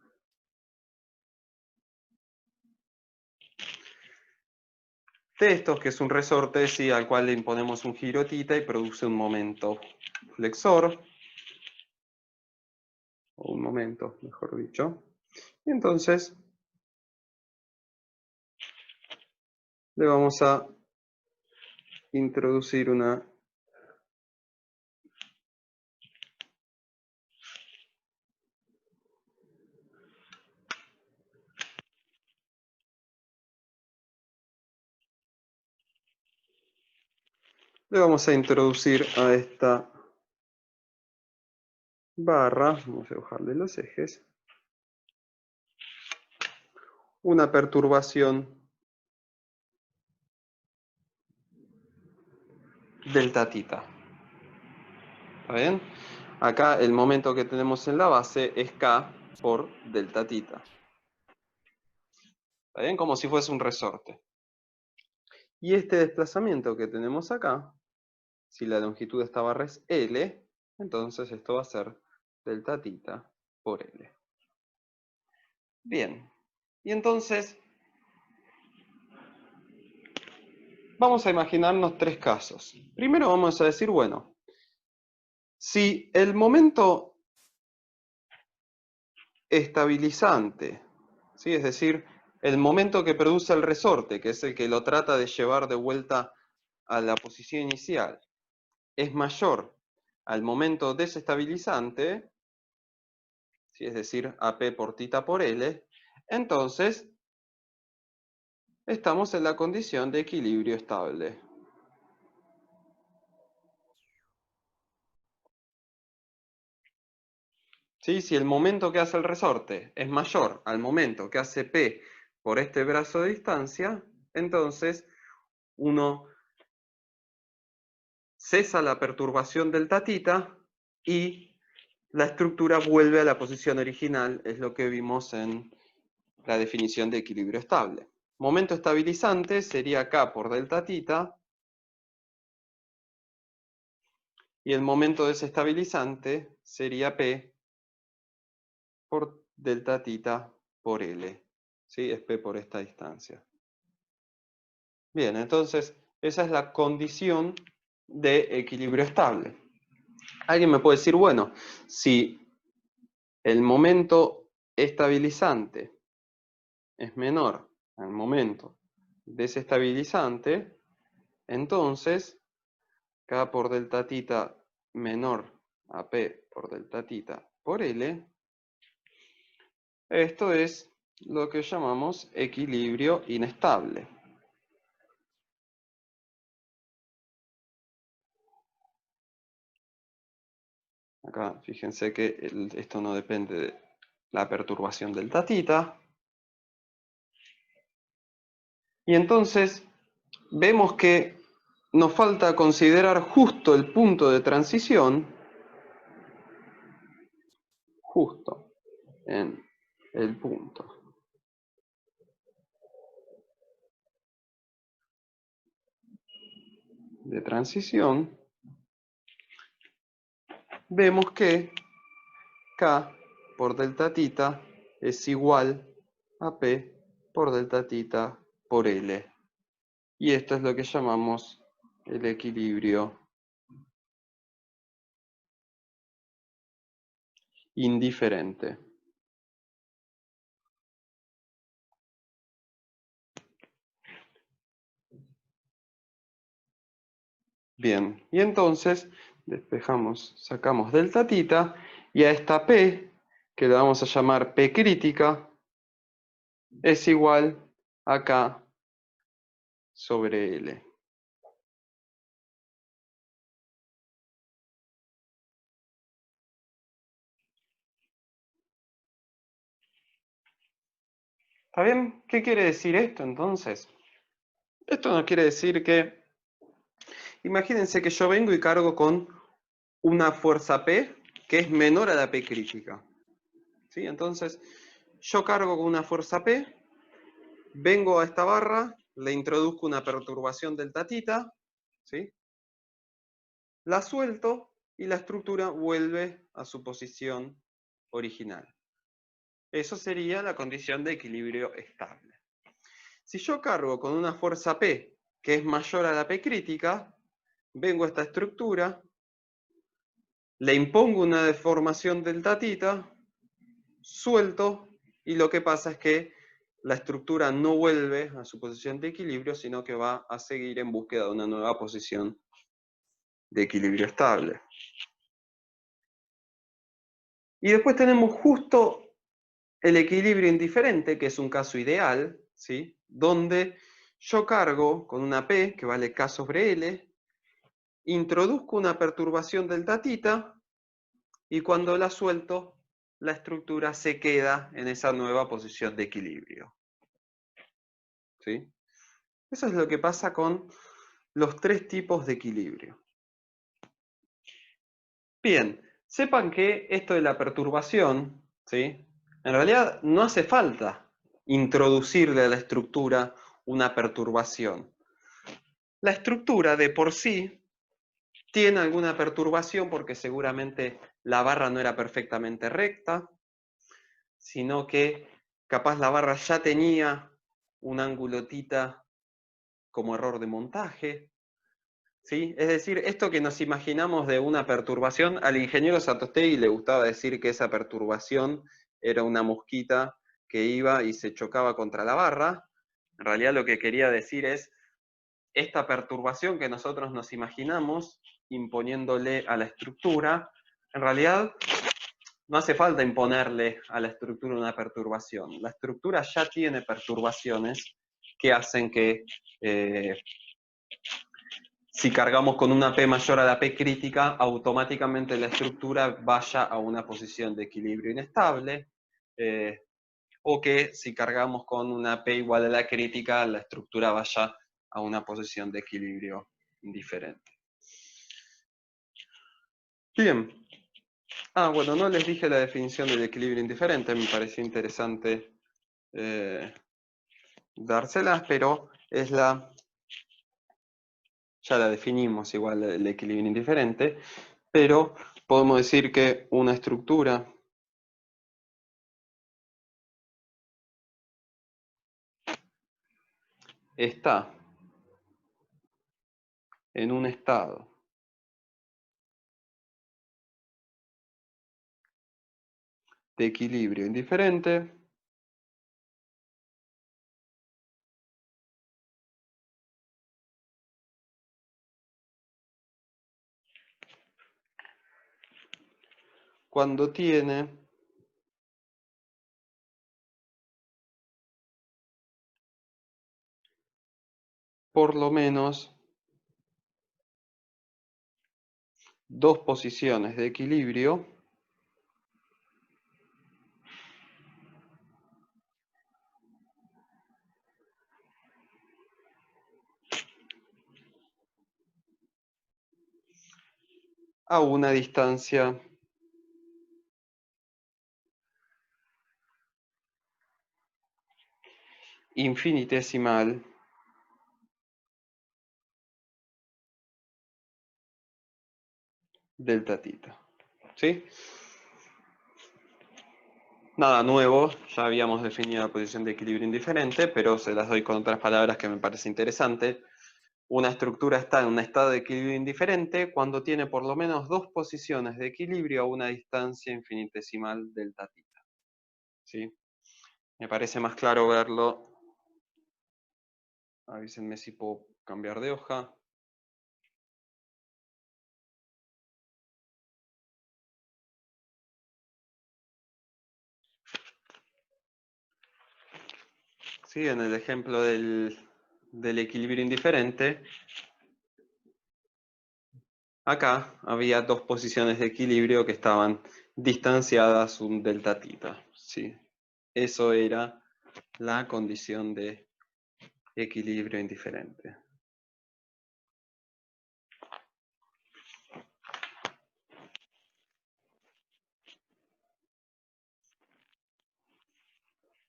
de estos, que es un resorte, sí, al cual le imponemos un giro θ y produce un momento flexor, o un momento, mejor dicho. Y entonces le vamos a introducir una a esta barra, vamos a dibujarle los ejes, una perturbación delta θ. ¿Está bien? Acá el momento que tenemos en la base es K por delta θ. ¿Está bien? Como si fuese un resorte. Y este desplazamiento que tenemos acá, si la longitud de esta barra es L, entonces esto va a ser delta θ por L. Bien. Y entonces vamos a imaginarnos tres casos. Primero vamos a decir, bueno, si el momento estabilizante, ¿sí? Es decir, el momento que produce el resorte, que es el que lo trata de llevar de vuelta a la posición inicial, es mayor al momento desestabilizante, ¿sí? Es decir, AP por θ por L, entonces estamos en la condición de equilibrio estable. ¿Sí? Si el momento que hace el resorte es mayor al momento que hace P por este brazo de distancia, entonces uno cesa la perturbación delta θ y la estructura vuelve a la posición original, es lo que vimos en la definición de equilibrio estable. Momento estabilizante sería K por delta θ, y el momento desestabilizante sería P por delta θ por L. ¿Sí? Es P por esta distancia. Bien, entonces esa es la condición de equilibrio estable. Alguien me puede decir, bueno, si el momento estabilizante es menor al momento desestabilizante, entonces K por delta θ menor a P por delta θ por L, esto es lo que llamamos equilibrio inestable. Acá fíjense que esto no depende de la perturbación delta θ. Y entonces vemos que nos falta considerar justo el punto de transición, justo en el punto de transición, vemos que K por delta θ es igual a P por delta θ por L. Y esto es lo que llamamos el equilibrio indiferente. Bien, y entonces despejamos, sacamos delta θ, y a esta P, que la vamos a llamar P crítica, es igual a K sobre L. ¿Está bien? ¿Qué quiere decir esto entonces? Esto nos quiere decir que, imagínense que yo vengo y cargo con una fuerza P que es menor a la P crítica. ¿Sí? Entonces, yo cargo con una fuerza P, vengo a esta barra, le introduzco una perturbación delta tita, ¿sí? La suelto y la estructura vuelve a su posición original. Eso sería la condición de equilibrio estable. Si yo cargo con una fuerza P que es mayor a la P crítica, vengo a esta estructura, le impongo una deformación delta tita, suelto, y lo que pasa es que la estructura no vuelve a su posición de equilibrio, sino que va a seguir en búsqueda de una nueva posición de equilibrio estable. Y después tenemos justo el equilibrio indiferente, que es un caso ideal, ¿sí? Donde yo cargo con una P, que vale K sobre L, introduzco una perturbación delta tita, y cuando la suelto, la estructura se queda en esa nueva posición de equilibrio. ¿Sí? Eso es lo que pasa con los tres tipos de equilibrio. Bien, sepan que esto de la perturbación, ¿sí? En realidad no hace falta introducirle a la estructura una perturbación. La estructura de por sí tiene alguna perturbación porque seguramente la barra no era perfectamente recta, sino que capaz la barra ya tenía un ángulo tita como error de montaje, ¿sí? Es decir, esto que nos imaginamos de una perturbación, al ingeniero Satostegui le gustaba decir que esa perturbación era una mosquita que iba y se chocaba contra la barra. En realidad lo que quería decir es esta perturbación que nosotros nos imaginamos imponiéndole a la estructura, en realidad no hace falta imponerle a la estructura una perturbación. La estructura ya tiene perturbaciones que hacen que si cargamos con una P mayor a la P crítica, automáticamente la estructura vaya a una posición de equilibrio inestable, o que si cargamos con una P igual a la crítica, la estructura vaya a una posición de equilibrio indiferente. Bien. Bueno, no les dije la definición del equilibrio indiferente, me pareció interesante dárselas, pero es ya la definimos igual el equilibrio indiferente, pero podemos decir que una estructura está en un estado de equilibrio indiferente cuando tiene por lo menos dos posiciones de equilibrio a una distancia infinitesimal delta tita. ¿Sí? Nada nuevo, ya habíamos definido la posición de equilibrio indiferente, pero se las doy con otras palabras que me parece interesante. Una estructura está en un estado de equilibrio indiferente cuando tiene por lo menos dos posiciones de equilibrio a una distancia infinitesimal delta tita. ¿Sí? Me parece más claro verlo. Avísenme si puedo cambiar de hoja. ¿Sí? En el ejemplo del equilibrio indiferente, acá había dos posiciones de equilibrio que estaban distanciadas un delta tita. ¿Sí? Eso era la condición de equilibrio indiferente.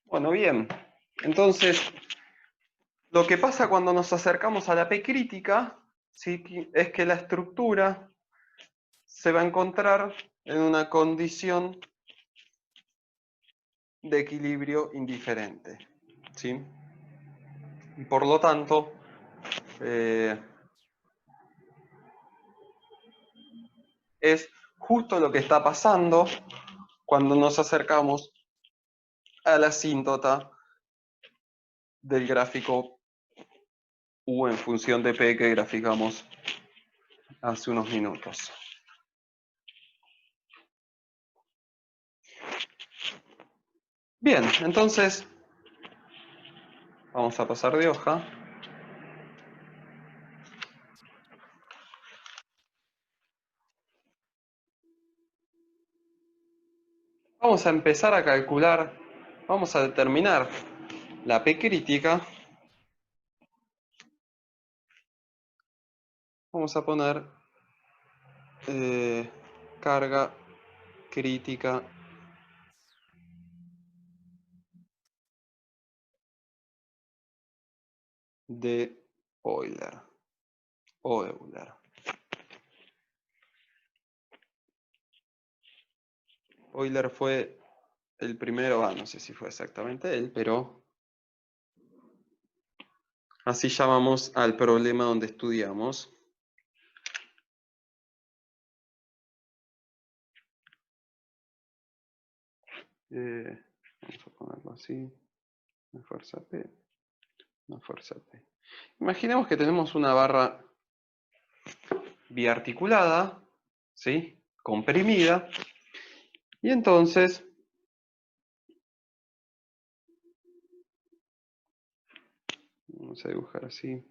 Bueno, bien. Entonces, Lo que pasa cuando nos acercamos a la P crítica, ¿sí?, es que la estructura se va a encontrar en una condición de equilibrio indiferente, ¿sí? Y por lo tanto, es justo lo que está pasando cuando nos acercamos a la asíntota del gráfico U en función de P que graficamos hace unos minutos. Bien, entonces vamos a pasar de hoja. Vamos a empezar a calcular, vamos a determinar la P crítica. Vamos a poner carga crítica de Euler o Euler. Euler fue el primero, no sé si fue exactamente él, pero así llamamos al problema donde estudiamos. Vamos a ponerlo así, una fuerza P, una fuerza P. Imaginemos que tenemos una barra biarticulada, ¿sí?, comprimida, y entonces vamos a dibujar así.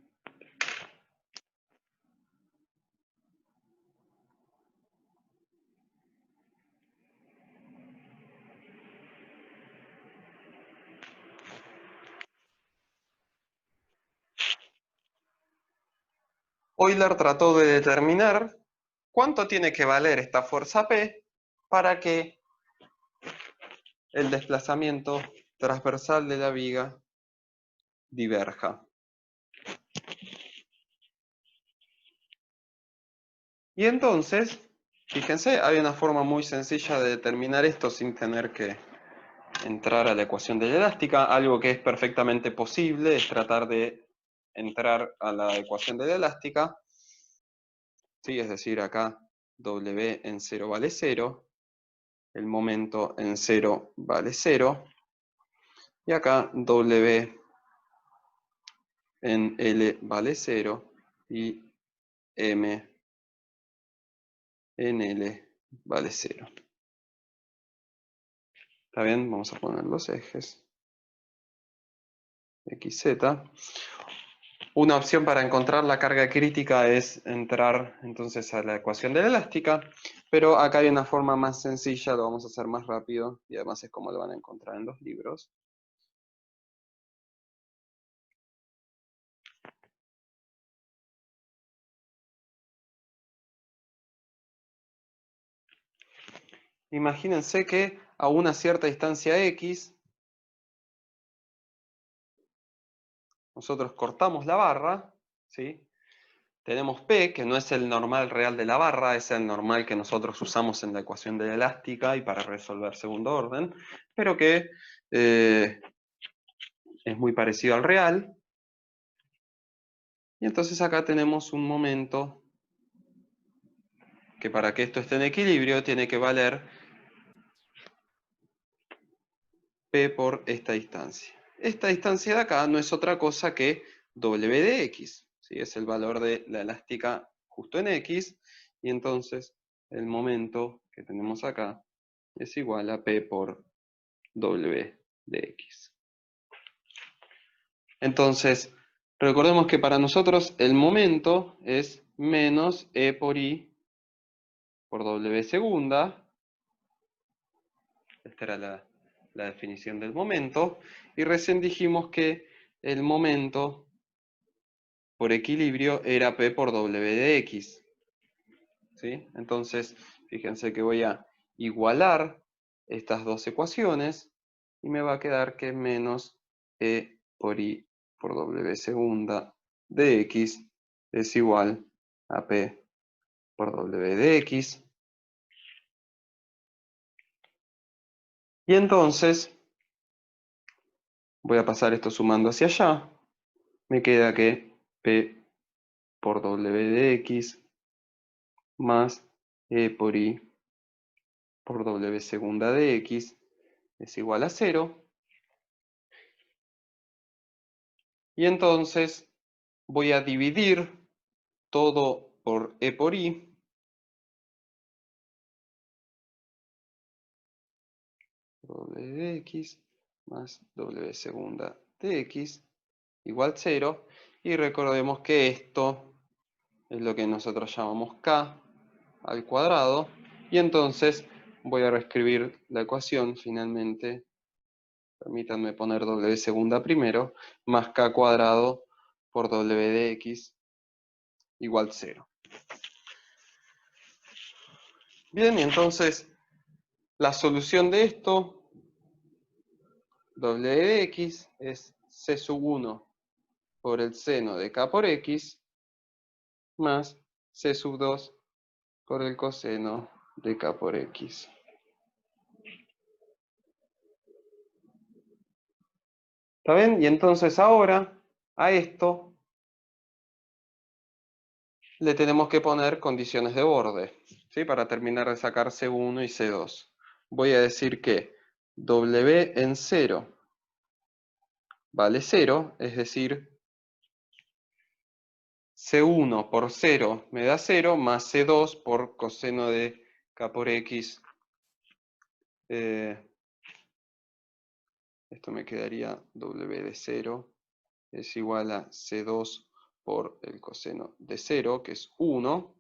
Euler trató de determinar cuánto tiene que valer esta fuerza P para que el desplazamiento transversal de la viga diverja. Y entonces, fíjense, hay una forma muy sencilla de determinar esto sin tener que entrar a la ecuación de la elástica. Algo que es perfectamente posible es tratar de entrar a la ecuación de la elástica. ¿Sí? Es decir, acá W en 0 vale 0, el momento en 0 vale 0, y acá W en L vale 0 y M en L vale 0. ¿Está bien? Vamos a poner los ejes. XZ. Una opción para encontrar la carga crítica es entrar entonces a la ecuación de la elástica, pero acá hay una forma más sencilla, lo vamos a hacer más rápido y además es como lo van a encontrar en los libros. Imagínense que a una cierta distancia X, nosotros cortamos la barra, ¿sí? Tenemos P, que no es el normal real de la barra, es el normal que nosotros usamos en la ecuación de la elástica y para resolver segundo orden, pero que es muy parecido al real. Y entonces acá tenemos un momento que para que esto esté en equilibrio tiene que valer P por esta distancia. Esta distancia de acá no es otra cosa que W de X, ¿sí? Es el valor de la elástica justo en X, y entonces el momento que tenemos acá es igual a P por W de X. Entonces, recordemos que para nosotros el momento es menos E por I por W segunda. Esta era la definición del momento. Y recién dijimos que el momento por equilibrio era P por W de X. ¿Sí? Entonces, fíjense que voy a igualar estas dos ecuaciones y me va a quedar que es menos E por I por W segunda de X es igual a P por W de X. Y entonces, voy a pasar esto sumando hacia allá. Me queda que P por W de X más E por I por W segunda de X es igual a 0. Y entonces voy a dividir todo por E por I. W de X más W segunda de X igual 0. Y recordemos que esto es lo que nosotros llamamos K al cuadrado. Y entonces voy a reescribir la ecuación finalmente. Permítanme poner W segunda primero, más K cuadrado por W de X igual 0. Bien, y entonces la solución de esto, W de X, es C sub 1 por el seno de K por X más C sub 2 por el coseno de K por X. ¿Está bien? Y entonces ahora a esto le tenemos que poner condiciones de borde, ¿sí? Para terminar de sacar C1 y C2. Voy a decir que W en 0 vale 0, es decir, C1 por 0 me da 0, más C2 por coseno de K por X. Esto me quedaría W de 0 es igual a C2 por el coseno de 0, que es 1.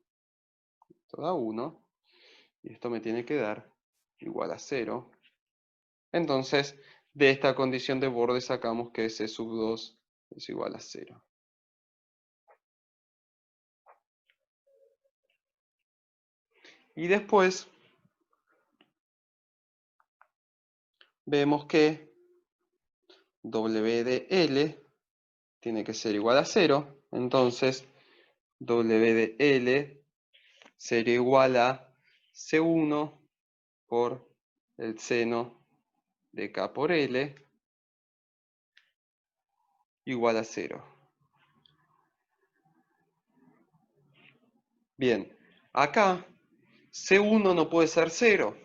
Esto da 1. Y esto me tiene que dar igual a 0. Entonces, de esta condición de borde sacamos que C sub 2 es igual a 0. Y después vemos que W de L tiene que ser igual a 0. Entonces, W de L sería igual a C1 por el seno de K por L igual a 0. Bien, acá C1 no puede ser 0,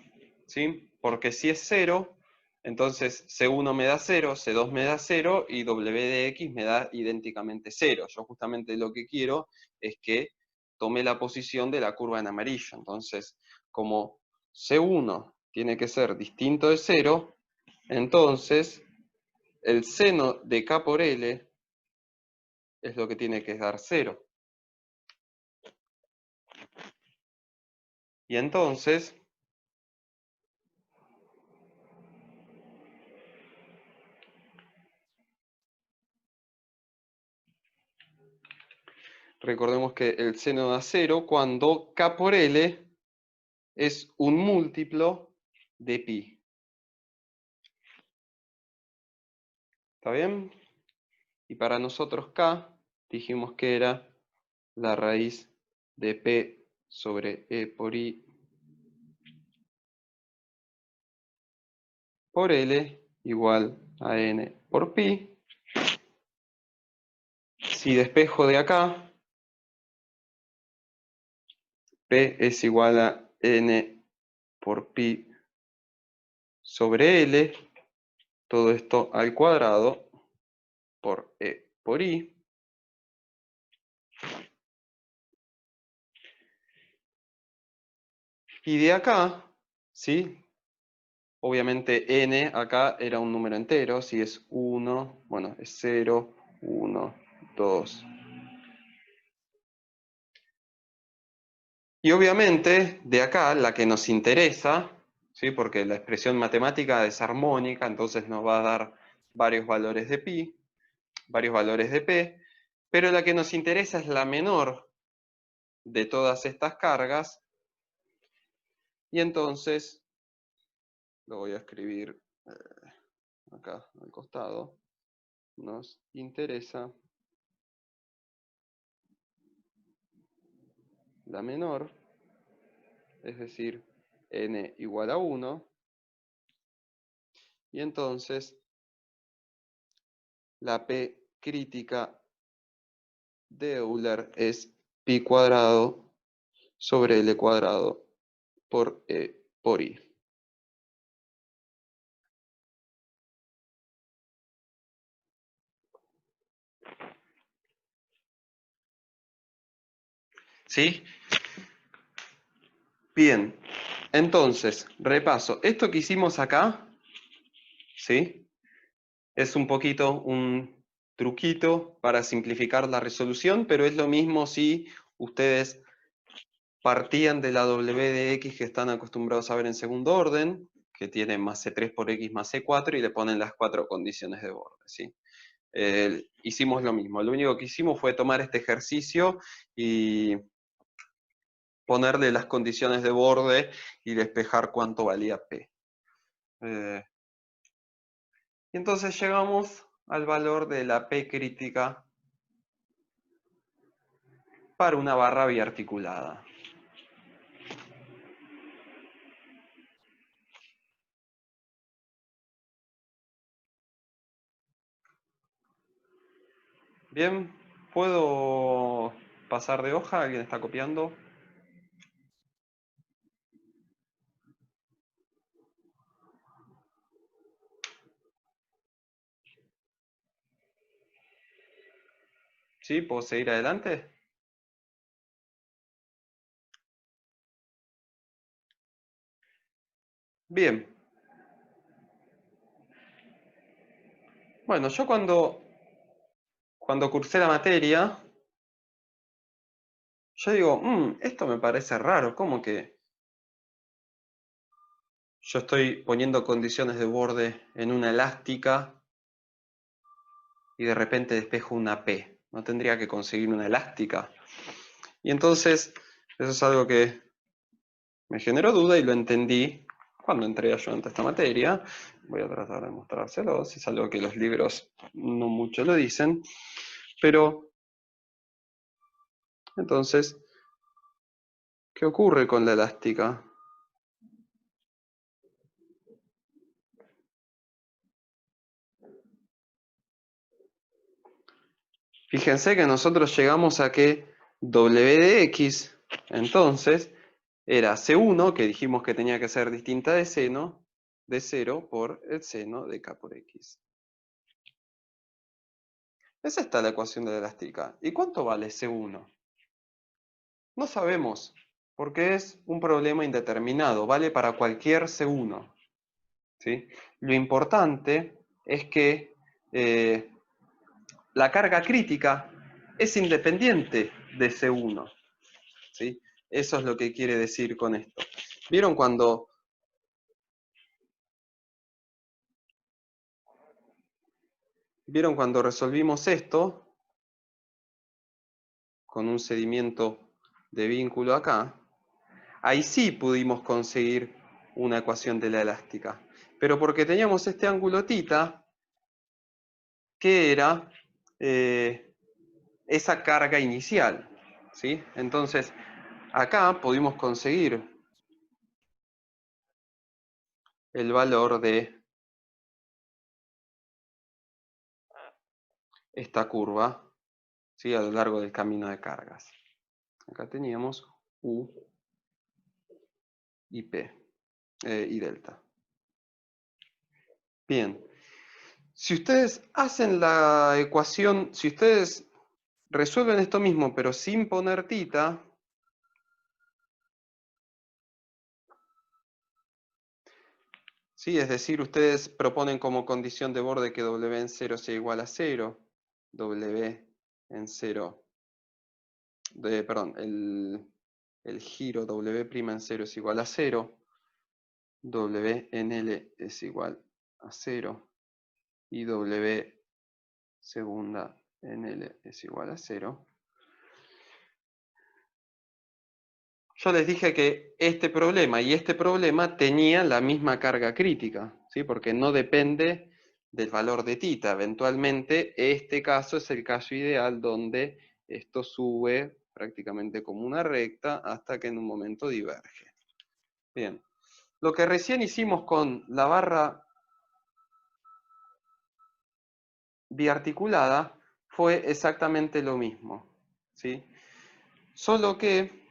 ¿sí? Porque si es 0, entonces C1 me da 0, C2 me da 0 y W de X me da idénticamente 0. Yo justamente lo que quiero es que tome la posición de la curva en amarillo. Entonces, como C1 tiene que ser distinto de 0, entonces el seno de K por L es lo que tiene que dar 0. Y entonces, recordemos que el seno da 0 cuando K por L es un múltiplo de pi. ¿Está bien? Y para nosotros K dijimos que era la raíz de P sobre E por I por L igual a N por pi. Si despejo de acá, P es igual a N por pi sobre L, todo esto al cuadrado por E por I. Y de acá, ¿sí? Obviamente n acá era un número entero, si es 1, bueno, es 0, 1, 2. Y obviamente de acá la que nos interesa, ¿sí? Porque la expresión matemática es armónica, entonces nos va a dar varios valores de pi, varios valores de p, pero la que nos interesa es la menor de todas estas cargas, y entonces lo voy a escribir acá al costado. nos interesa la menor, es decir, n igual a 1, y entonces la P crítica de Euler es pi cuadrado sobre L cuadrado por E por I. ¿Sí? Bien, entonces, repaso. Esto que hicimos acá, ¿sí? Es un poquito un truquito para simplificar la resolución, pero es lo mismo si ustedes partían de la W de X que están acostumbrados a ver en segundo orden, que tiene más C3 por X más C4, y le ponen las 4 condiciones de borde, ¿sí? Hicimos lo mismo. Lo único que hicimos fue tomar este ejercicio y ponerle las condiciones de borde y despejar cuánto valía P. Y entonces llegamos al valor de la P crítica para una barra biarticulada. Bien, ¿puedo pasar de hoja? ¿Alguien está copiando? ¿Sí? ¿Puedo seguir adelante? Bien. Bueno, yo cuando cursé la materia, yo digo, esto me parece raro, ¿cómo que yo estoy poniendo condiciones de borde en una elástica y de repente despejo una P? ¿No tendría que conseguir una elástica? Y entonces, eso es algo que me generó duda y lo entendí cuando entré a ayudante a esta materia. Voy a tratar de mostrárselos, es algo que los libros no mucho lo dicen, pero entonces, ¿qué ocurre con la elástica? Fíjense que nosotros llegamos a que W de X, entonces, era C1, que dijimos que tenía que ser distinta de seno, de 0 por el seno de K por X. Es esta la ecuación de la elástica. ¿Y cuánto vale C1? No sabemos, porque es un problema indeterminado, vale para cualquier C1. ¿Sí? Lo importante es que la carga crítica es independiente de C1. ¿Sí? Eso es lo que quiere decir con esto. ¿Vieron cuando resolvimos esto con un sedimento de vínculo acá? Ahí sí pudimos conseguir una ecuación de la elástica. Pero porque teníamos este ángulo θ, que era esa carga inicial, ¿sí? Entonces, acá pudimos conseguir el valor de esta curva, ¿sí? A lo largo del camino de cargas. Acá teníamos U y P y delta. Bien. Si ustedes hacen la ecuación, si ustedes resuelven esto mismo, pero sin poner θ, ¿sí? Es decir, ustedes proponen como condición de borde que W en 0 sea igual a 0, W en 0, perdón, el giro W' en 0 es igual a 0, W en L es igual a 0, y W segunda en L es igual a 0. Yo les dije que este problema y este problema tenían la misma carga crítica, ¿sí? Porque no depende del valor de θ. Eventualmente, este caso es el caso ideal donde esto sube prácticamente como una recta hasta que en un momento diverge. Bien, lo que recién hicimos con la barra biarticulada fue exactamente lo mismo, ¿sí? Solo que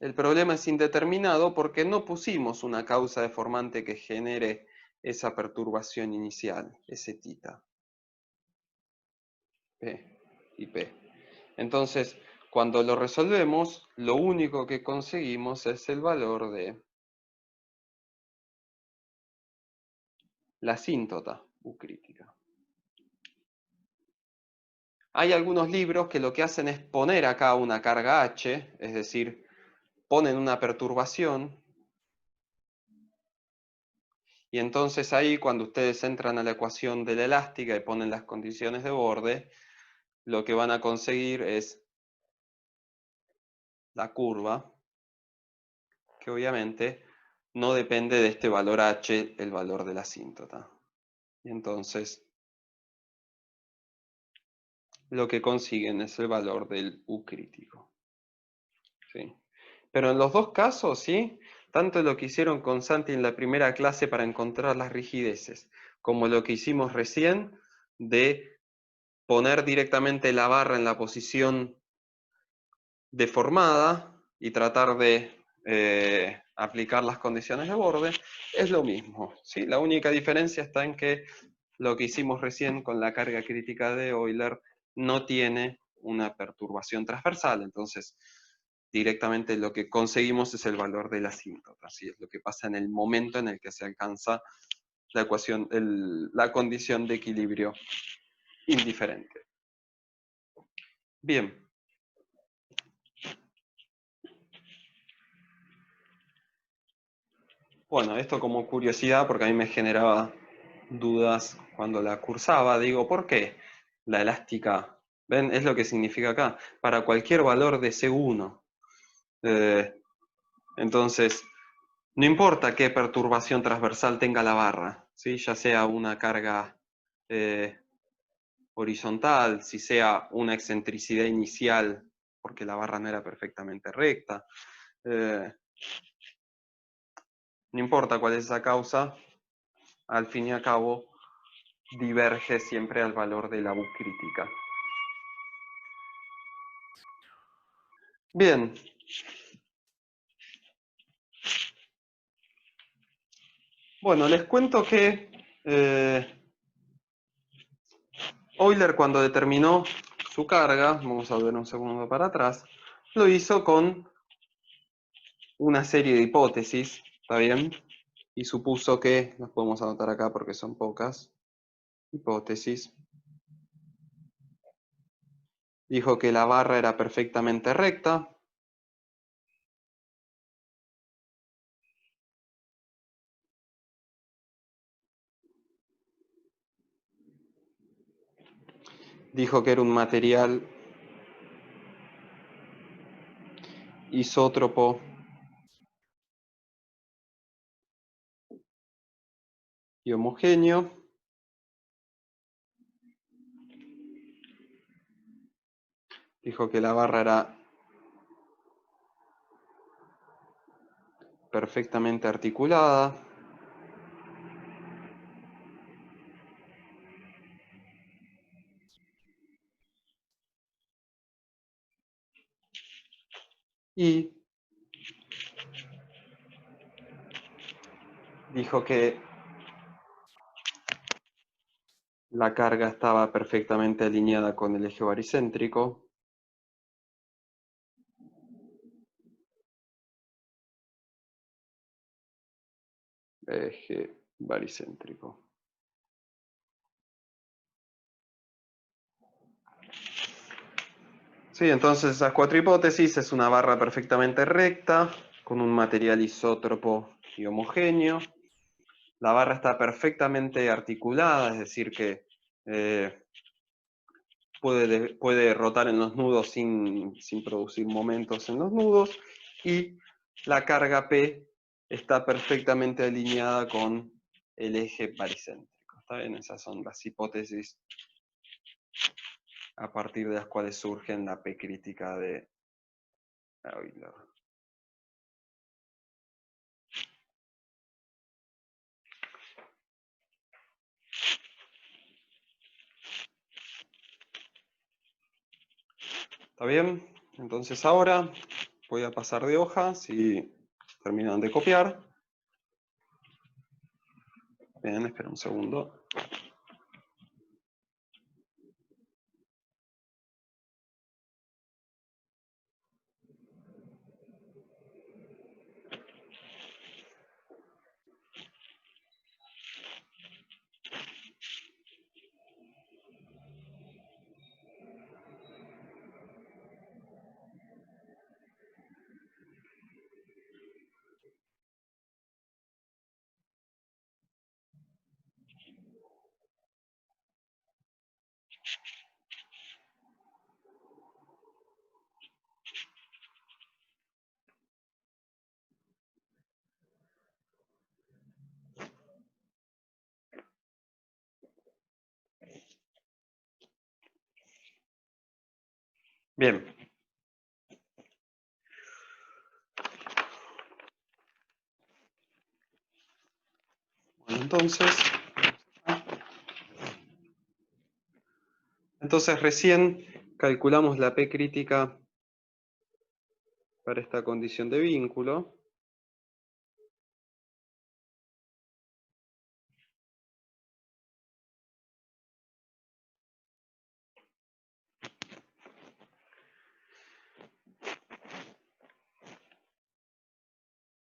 el problema es indeterminado porque no pusimos una causa deformante que genere esa perturbación inicial, ese θ. P y P. Entonces, cuando lo resolvemos, lo único que conseguimos es el valor de la asíntota U crítica. Hay algunos libros que lo que hacen es poner acá una carga H, es decir, ponen una perturbación, y entonces ahí cuando ustedes entran a la ecuación de la elástica y ponen las condiciones de borde, lo que van a conseguir es la curva, que obviamente no depende de este valor H, el valor de la asíntota. Y entonces lo que consiguen es el valor del U crítico. ¿Sí? Pero en los dos casos, ¿sí? Tanto lo que hicieron con Santi en la primera clase para encontrar las rigideces, como lo que hicimos recién de poner directamente la barra en la posición deformada y tratar de aplicar las condiciones de borde, es lo mismo, ¿sí? La única diferencia está en que lo que hicimos recién con la carga crítica de Euler no tiene una perturbación transversal, entonces directamente lo que conseguimos es el valor de la asíntota, ¿sí? Es lo que pasa en el momento en el que se alcanza la ecuación, la condición de equilibrio indiferente. Bien. Bueno, esto como curiosidad, porque a mí me generaba dudas cuando la cursaba. Digo, ¿por qué la elástica? ¿Ven? Es lo que significa acá. Para cualquier valor de C1. Entonces, no importa qué perturbación transversal tenga la barra, ¿sí? Ya sea una carga horizontal, si sea una excentricidad inicial, porque la barra no era perfectamente recta. No importa cuál es esa causa, al fin y al cabo diverge siempre al valor de la U crítica. Bien. Bueno, les cuento que Euler cuando determinó su carga, vamos a ver un segundo para atrás, lo hizo con una serie de hipótesis, ¿está bien? Y supuso que, las podemos anotar acá porque son pocas, hipótesis. Dijo que la barra era perfectamente recta. Dijo que era un material isótropo y homogéneo. Dijo que la barra era perfectamente articulada. Y dijo que la carga estaba perfectamente alineada con el eje baricéntrico. Eje baricéntrico. Sí, entonces esas cuatro hipótesis es una barra perfectamente recta, con un material isótropo y homogéneo. La barra está perfectamente articulada, es decir que puede rotar en los nudos sin producir momentos en los nudos. Y la carga P está perfectamente alineada con el eje baricéntrico. ¿Está bien? Esas son las hipótesis a partir de las cuales surge la P crítica de Euler. ¿Está bien? Entonces ahora voy a pasar de hoja, si terminan de copiar. Bien, espera un segundo. Bien. Bueno, entonces recién calculamos la P crítica para esta condición de vínculo.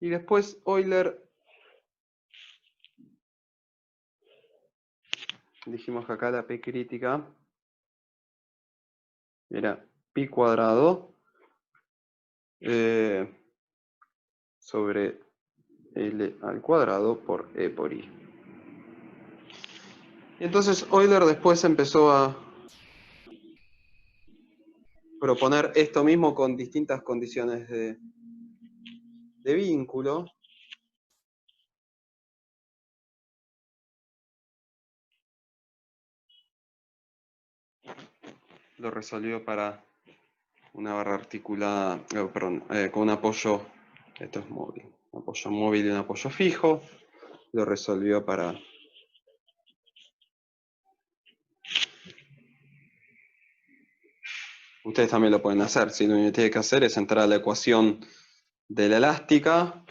Y después Euler, dijimos que acá la P crítica era pi cuadrado sobre L al cuadrado por E por I. Y entonces Euler después empezó a proponer esto mismo con distintas condiciones de vínculo. Lo resolvió para una barra articulada, con un apoyo, esto es móvil, un apoyo móvil y un apoyo fijo. Lo resolvió para ustedes también lo pueden hacer, si lo único que tienen que hacer es entrar a la ecuación de la elástica,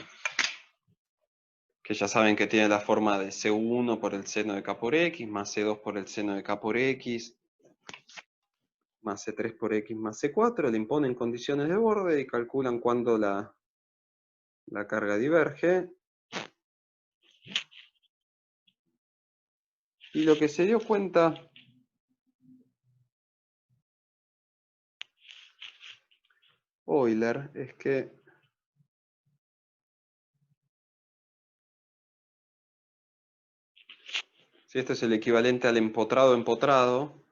que ya saben que tiene la forma de C1 por el seno de K por X, más C2 por el seno de K por X, más C3 por X más C4, le imponen condiciones de borde y calculan cuándo la carga diverge. Y lo que se dio cuenta Euler es que si esto es el equivalente al empotrado,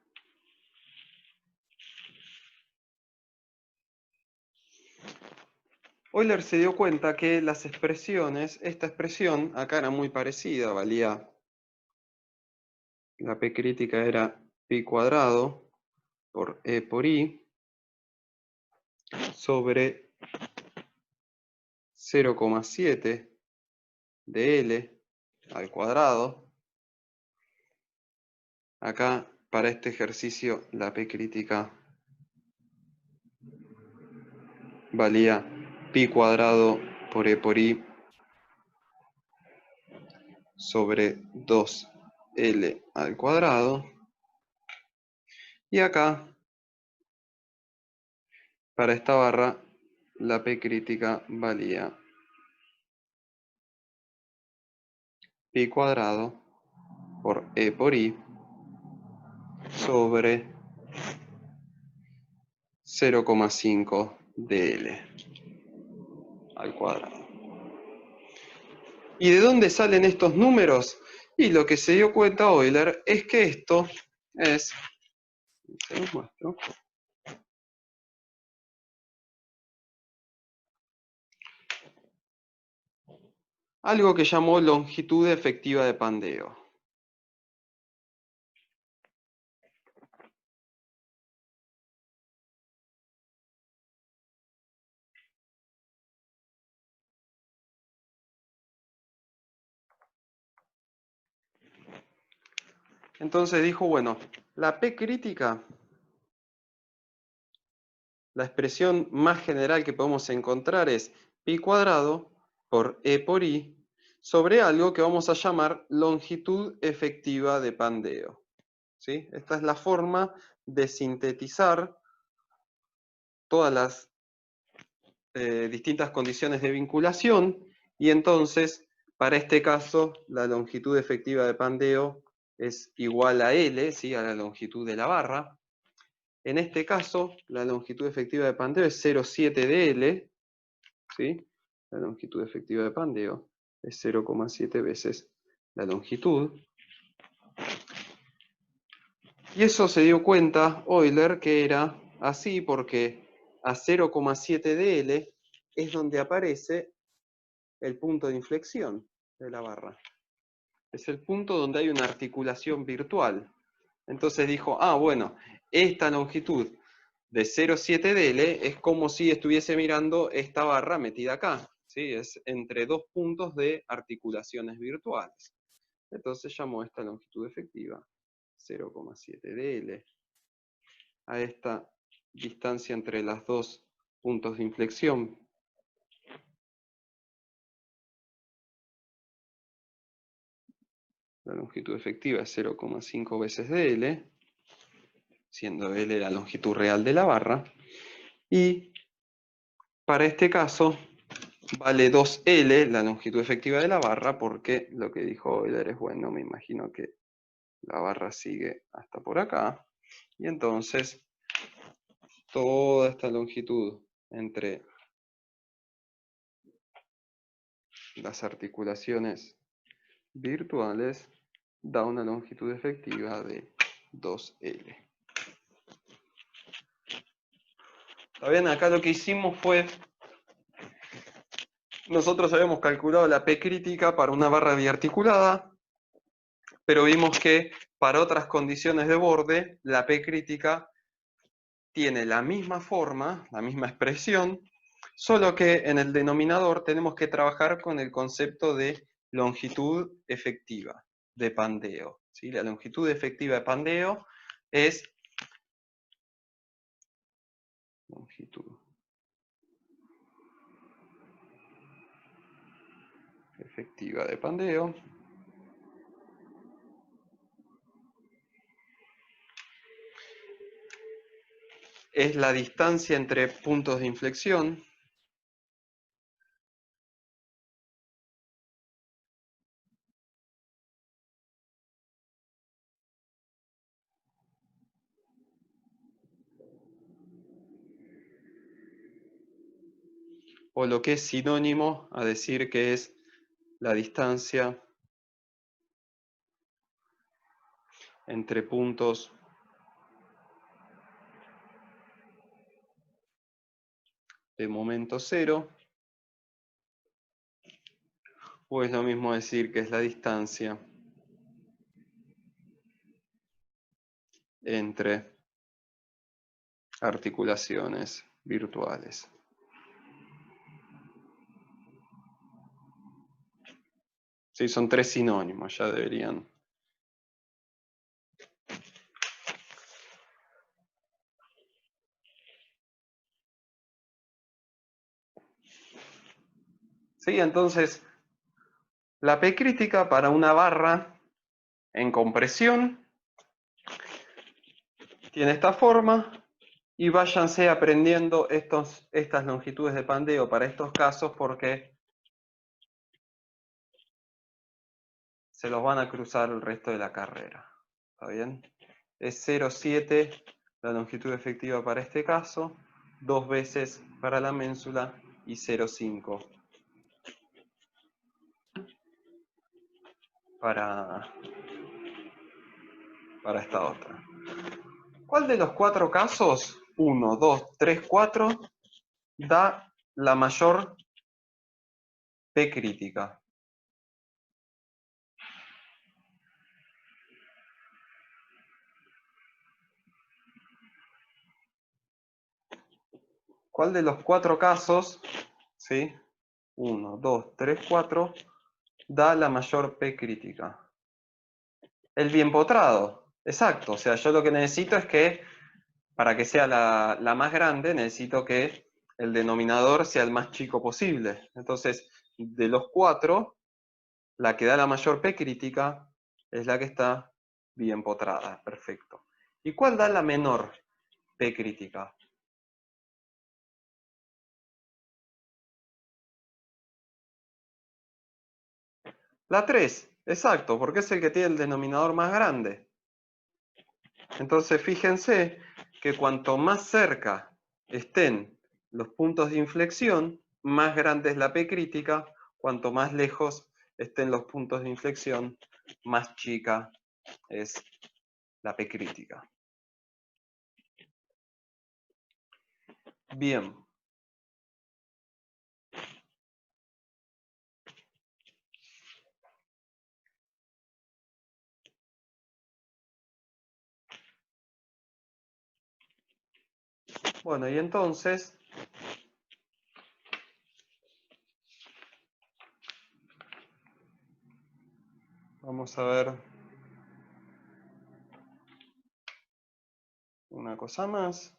Euler se dio cuenta que las expresiones, esta expresión acá era muy parecida, valía, la P crítica era pi cuadrado por E por I sobre 0,7 de L al cuadrado. Acá, para este ejercicio, la P crítica valía pi cuadrado por E por I sobre 2L al cuadrado. Y acá, para esta barra, la P crítica valía pi cuadrado por E por I sobre 0,5 de L al cuadrado. ¿Y de dónde salen estos números? Y lo que se dio cuenta Euler es que esto es, se los muestro, algo que llamó longitud efectiva de pandeo. Entonces dijo, bueno, la P crítica, la expresión más general que podemos encontrar es pi cuadrado por E por I sobre algo que vamos a llamar longitud efectiva de pandeo. ¿Sí? Esta es la forma de sintetizar todas las distintas condiciones de vinculación y entonces, para este caso, la longitud efectiva de pandeo es igual a L, ¿sí? A la longitud de la barra. En este caso, la longitud efectiva de pandeo es 0,7 de L, ¿sí? La longitud efectiva de pandeo es 0,7 veces la longitud. Y eso se dio cuenta Euler que era así porque a 0,7 de L es donde aparece el punto de inflexión de la barra. Es el punto donde hay una articulación virtual. Entonces dijo, bueno, esta longitud de 0,7 dL es como si estuviese mirando esta barra metida acá. ¿Sí? Es entre dos puntos de articulaciones virtuales. Entonces llamó esta longitud efectiva 0,7 dL a esta distancia entre los dos puntos de inflexión. La longitud efectiva es 0,5 veces dL, siendo L la longitud real de la barra. Y para este caso vale 2L la longitud efectiva de la barra, porque lo que dijo Euler es, bueno, me imagino que la barra sigue hasta por acá. Y entonces toda esta longitud entre las articulaciones virtuales da una longitud efectiva de 2L. ¿Está bien? Acá lo que hicimos fue, nosotros habíamos calculado la P crítica para una barra biarticulada, pero vimos que para otras condiciones de borde, la P crítica tiene la misma forma, la misma expresión, solo que en el denominador tenemos que trabajar con el concepto de longitud efectiva de pandeo. ¿Sí? La longitud efectiva de pandeo es longitud efectiva de pandeo es la distancia entre puntos de inflexión o lo que es sinónimo a decir que es la distancia entre puntos de momento cero, o es lo mismo decir que es la distancia entre articulaciones virtuales. Sí, son tres sinónimos, ya deberían. Sí, entonces, la P crítica para una barra en compresión tiene esta forma, y váyanse aprendiendo estas longitudes de pandeo para estos casos porque se los van a cruzar el resto de la carrera. ¿Está bien? Es 0,7 la longitud efectiva para este caso, 2 veces para la ménsula y 0,5 para esta otra. ¿Cuál de los cuatro casos, 1, 2, 3, 4, da la mayor P crítica? ¿Cuál de los 4 casos, ¿sí? 1, 2, 3, 4, da la mayor P crítica? El bien potrado, exacto. O sea, yo lo que necesito es que, para que sea la más grande, necesito que el denominador sea el más chico posible. Entonces, de los 4, la que da la mayor P crítica es la que está bien potrada. Perfecto. ¿Y cuál da la menor P crítica? La 3, exacto, porque es el que tiene el denominador más grande. Entonces, fíjense que cuanto más cerca estén los puntos de inflexión, más grande es la P crítica. Cuanto más lejos estén los puntos de inflexión, más chica es la P crítica. Bien. Bueno, y entonces vamos a ver una cosa más.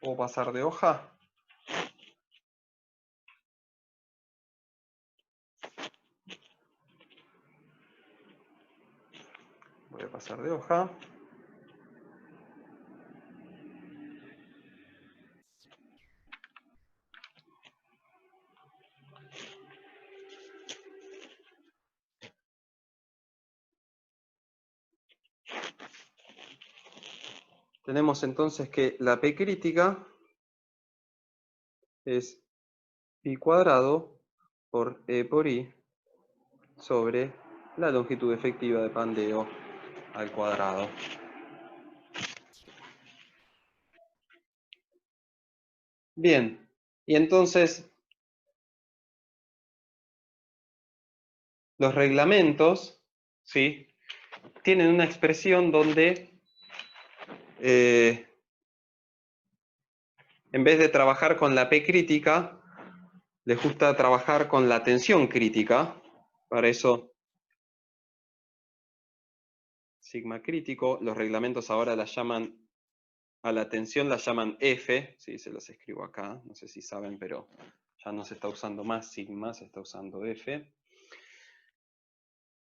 ¿Puedo pasar de hoja? Voy a pasar de hoja. Tenemos entonces que la P crítica es pi cuadrado por E por I sobre la longitud efectiva de pandeo al cuadrado. Bien, y entonces los reglamentos, ¿sí?, tienen una expresión donde en vez de trabajar con la P crítica, les gusta trabajar con la tensión crítica. Para eso, sigma crítico, los reglamentos ahora la llaman, a la tensión la llaman F, ¿sí?, se los escribo acá, no sé si saben, pero ya no se está usando más sigma, se está usando F.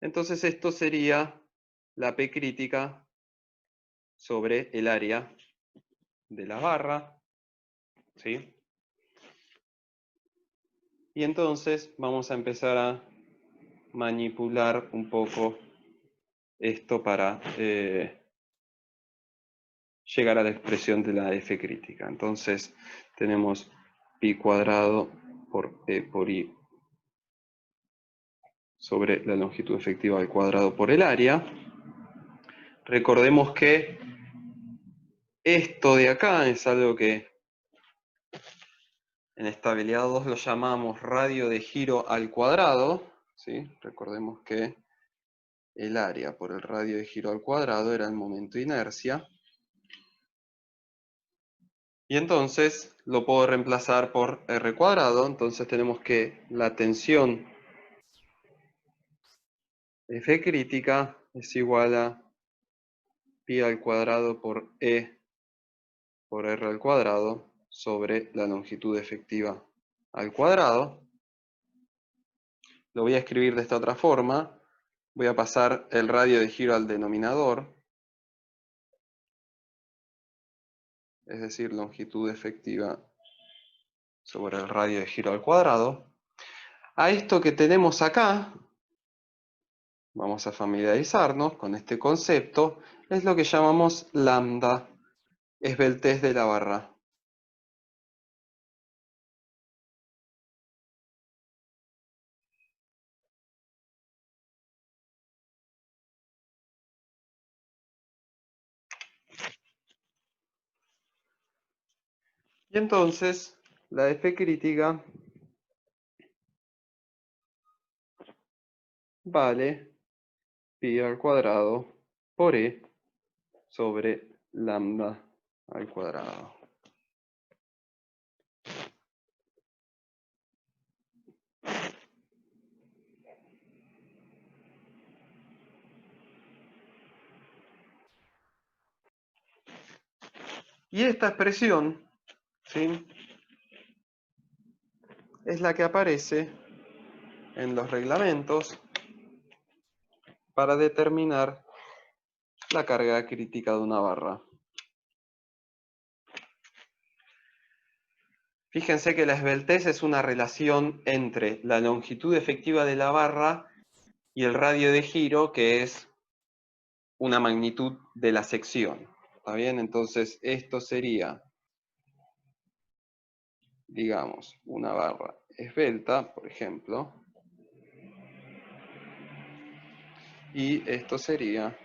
Entonces esto sería la P crítica sobre el área de la barra, ¿sí? Y entonces vamos a empezar a manipular un poco esto para llegar a la expresión de la F crítica. Entonces tenemos pi cuadrado por E por I sobre la longitud efectiva al cuadrado por el área. Recordemos que esto de acá es algo que en estabilidad 2 lo llamamos radio de giro al cuadrado, ¿sí? Recordemos que el área por el radio de giro al cuadrado era el momento de inercia. Y entonces lo puedo reemplazar por R cuadrado. Entonces tenemos que la tensión F crítica es igual a pi al cuadrado por E por R al cuadrado sobre la longitud efectiva al cuadrado. Lo voy a escribir de esta otra forma. Voy a pasar el radio de giro al denominador, es decir, longitud efectiva sobre el radio de giro al cuadrado. A esto que tenemos acá, vamos a familiarizarnos con este concepto, es lo que llamamos lambda, esbeltez de la barra. Y entonces, la F crítica vale pi al cuadrado por E sobre lambda al cuadrado. Y esta expresión, ¿sí?, es la que aparece en los reglamentos para determinar la carga crítica de una barra. Fíjense que la esbeltez es una relación entre la longitud efectiva de la barra y el radio de giro, que es una magnitud de la sección. ¿Está bien? Entonces esto sería, digamos, una barra esbelta, por ejemplo, y esto sería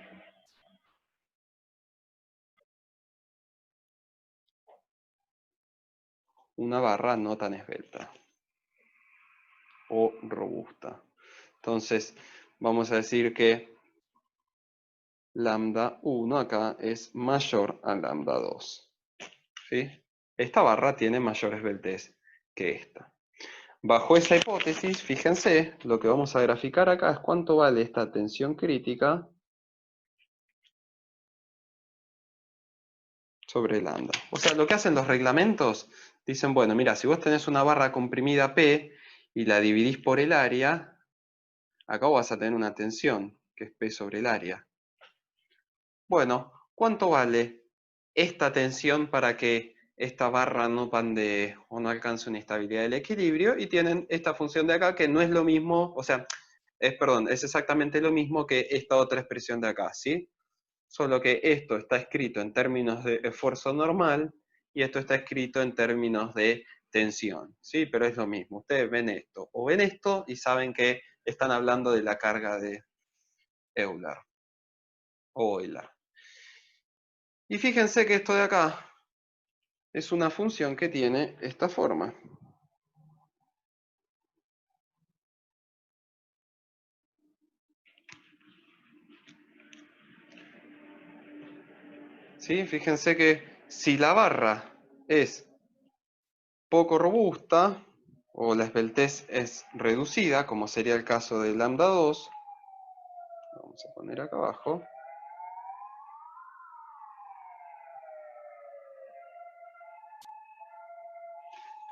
una barra no tan esbelta o robusta. Entonces, vamos a decir que lambda 1 acá es mayor a lambda 2. ¿Sí? Esta barra tiene mayor esbeltez que esta. Bajo esa hipótesis, fíjense, lo que vamos a graficar acá es cuánto vale esta tensión crítica sobre lambda. O sea, lo que hacen los reglamentos, dicen, bueno, mira, si vos tenés una barra comprimida P y la dividís por el área, acá vas a tener una tensión, que es P sobre el área. Bueno, ¿cuánto vale esta tensión para que esta barra no pandee o no alcance una estabilidad del equilibrio? Y tienen esta función de acá que no es lo mismo, o sea, es exactamente lo mismo que esta otra expresión de acá, ¿sí? Solo que esto está escrito en términos de esfuerzo normal y esto está escrito en términos de tensión, ¿sí? Pero es lo mismo. Ustedes ven esto o ven esto y saben que están hablando de la carga de Euler o Euler. Y fíjense que esto de acá es una función que tiene esta forma. ¿Sí? Fíjense que si la barra es poco robusta o la esbeltez es reducida, como sería el caso de lambda 2, vamos a poner acá abajo,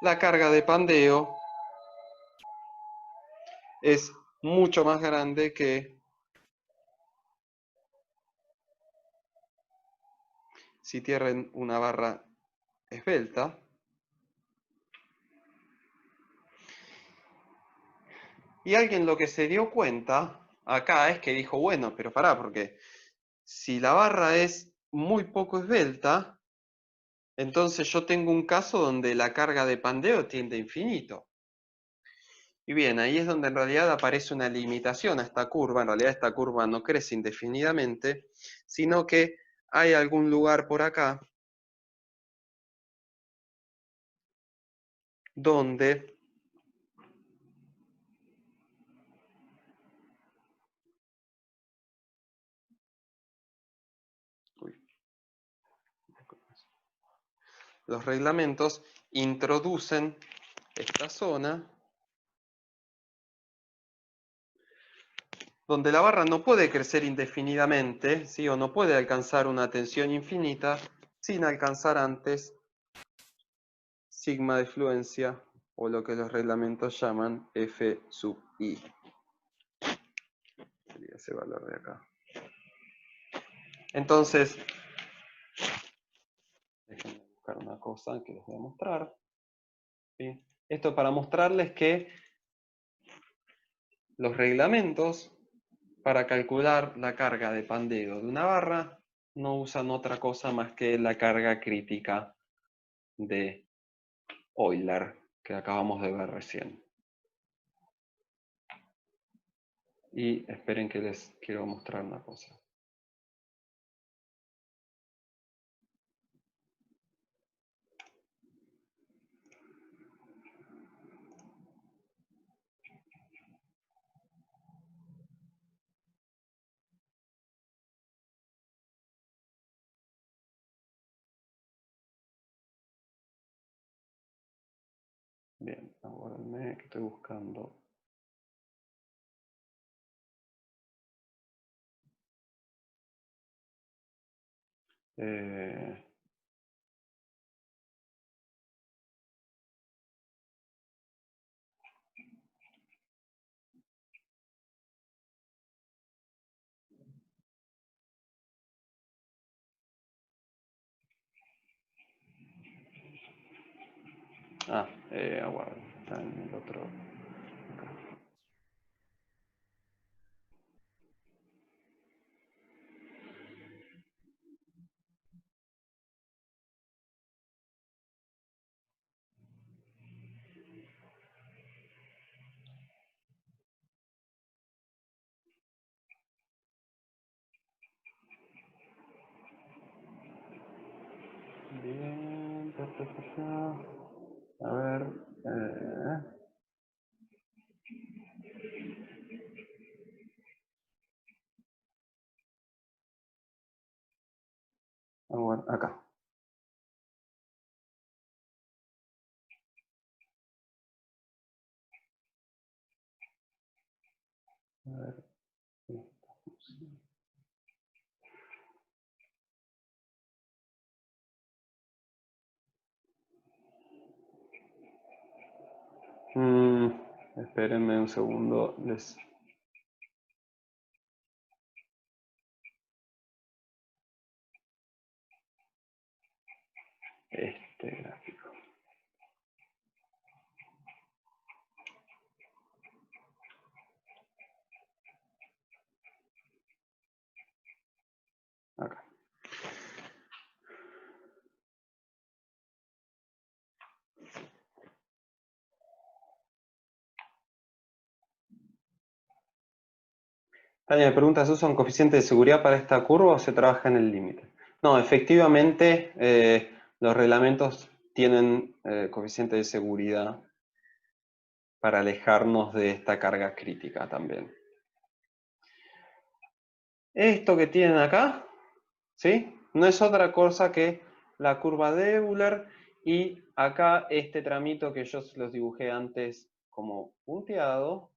la carga de pandeo es mucho más grande que si tienen una barra esbelta. Y alguien lo que se dio cuenta acá es que dijo, bueno, pero pará, porque si la barra es muy poco esbelta, entonces yo tengo un caso donde la carga de pandeo tiende a infinito. Y bien, ahí es donde en realidad aparece una limitación a esta curva. En realidad esta curva no crece indefinidamente, sino que hay algún lugar por acá donde los reglamentos introducen esta zona donde la barra no puede crecer indefinidamente, ¿sí? O no puede alcanzar una tensión infinita sin alcanzar antes sigma de fluencia, o lo que los reglamentos llaman F sub I. Sería ese valor de acá. Entonces, déjenme buscar una cosa que les voy a mostrar. ¿Sí? Esto para mostrarles que los reglamentos para calcular la carga de pandeo de una barra no usan otra cosa más que la carga crítica de Euler que acabamos de ver recién. Y esperen que les quiero mostrar una cosa. Bien, aguárdenme que estoy buscando. Aguarden, está en el otro. Acá. Bien, a ver. Acá. A ver. Espérenme un segundo. Este gráfico. Acá. Tania me pregunta, ¿se usa un coeficiente de seguridad para esta curva o se trabaja en el límite? No, efectivamente, los reglamentos tienen coeficiente de seguridad para alejarnos de esta carga crítica también. Esto que tienen acá, ¿sí? No es otra cosa que la curva de Euler y acá este tramito que yo los dibujé antes como punteado,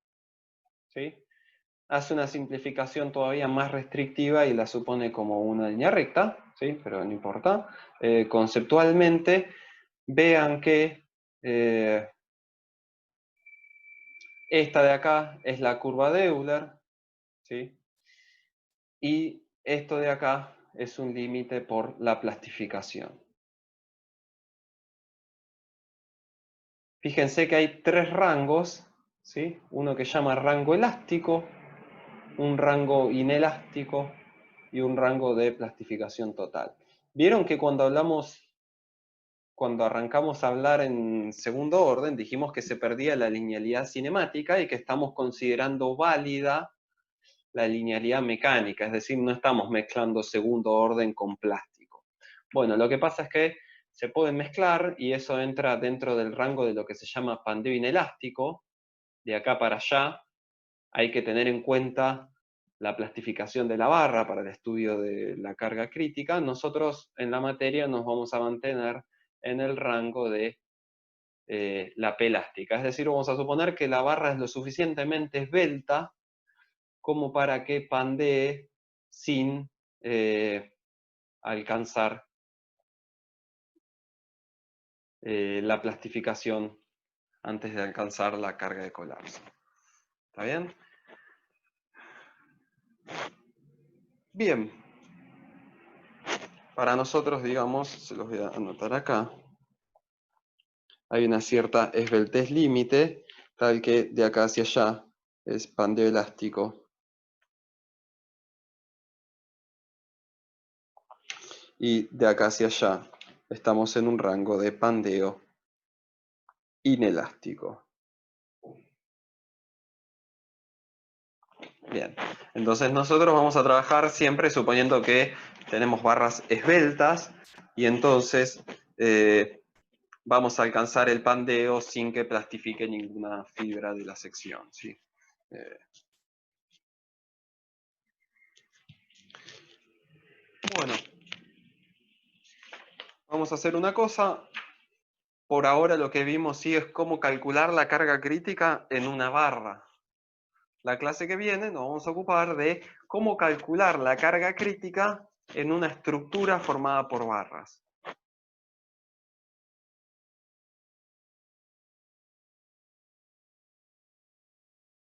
¿sí? Hace una simplificación todavía más restrictiva y la supone como una línea recta, ¿sí? Pero no importa. Conceptualmente, vean que esta de acá es la curva de Euler, ¿sí? Y esto de acá es un límite por la plastificación. Fíjense que hay tres rangos, ¿sí? Uno que llama rango elástico, un rango inelástico y un rango de plastificación total. Vieron que cuando arrancamos a hablar en segundo orden, dijimos que se perdía la linealidad cinemática y que estamos considerando válida la linealidad mecánica, es decir, no estamos mezclando segundo orden con plástico. Bueno, lo que pasa es que se pueden mezclar y eso entra dentro del rango de lo que se llama pandeo inelástico. De acá para allá hay que tener en cuenta la plastificación de la barra para el estudio de la carga crítica. Nosotros en la materia nos vamos a mantener en el rango de la P elástica. Es decir, vamos a suponer que la barra es lo suficientemente esbelta como para que pandee sin alcanzar la plastificación antes de alcanzar la carga de colapso. ¿Está bien? Bien. Para nosotros, digamos, se los voy a anotar acá, hay una cierta esbeltez límite, tal que de acá hacia allá es pandeo elástico. Y de acá hacia allá estamos en un rango de pandeo inelástico. Bien, entonces nosotros vamos a trabajar siempre suponiendo que tenemos barras esbeltas y entonces vamos a alcanzar el pandeo sin que plastifique ninguna fibra de la sección, ¿sí? Bueno, vamos a hacer una cosa. por ahora lo que vimos sí es cómo calcular la carga crítica en una barra. La clase que viene nos vamos a ocupar de cómo calcular la carga crítica en una estructura formada por barras.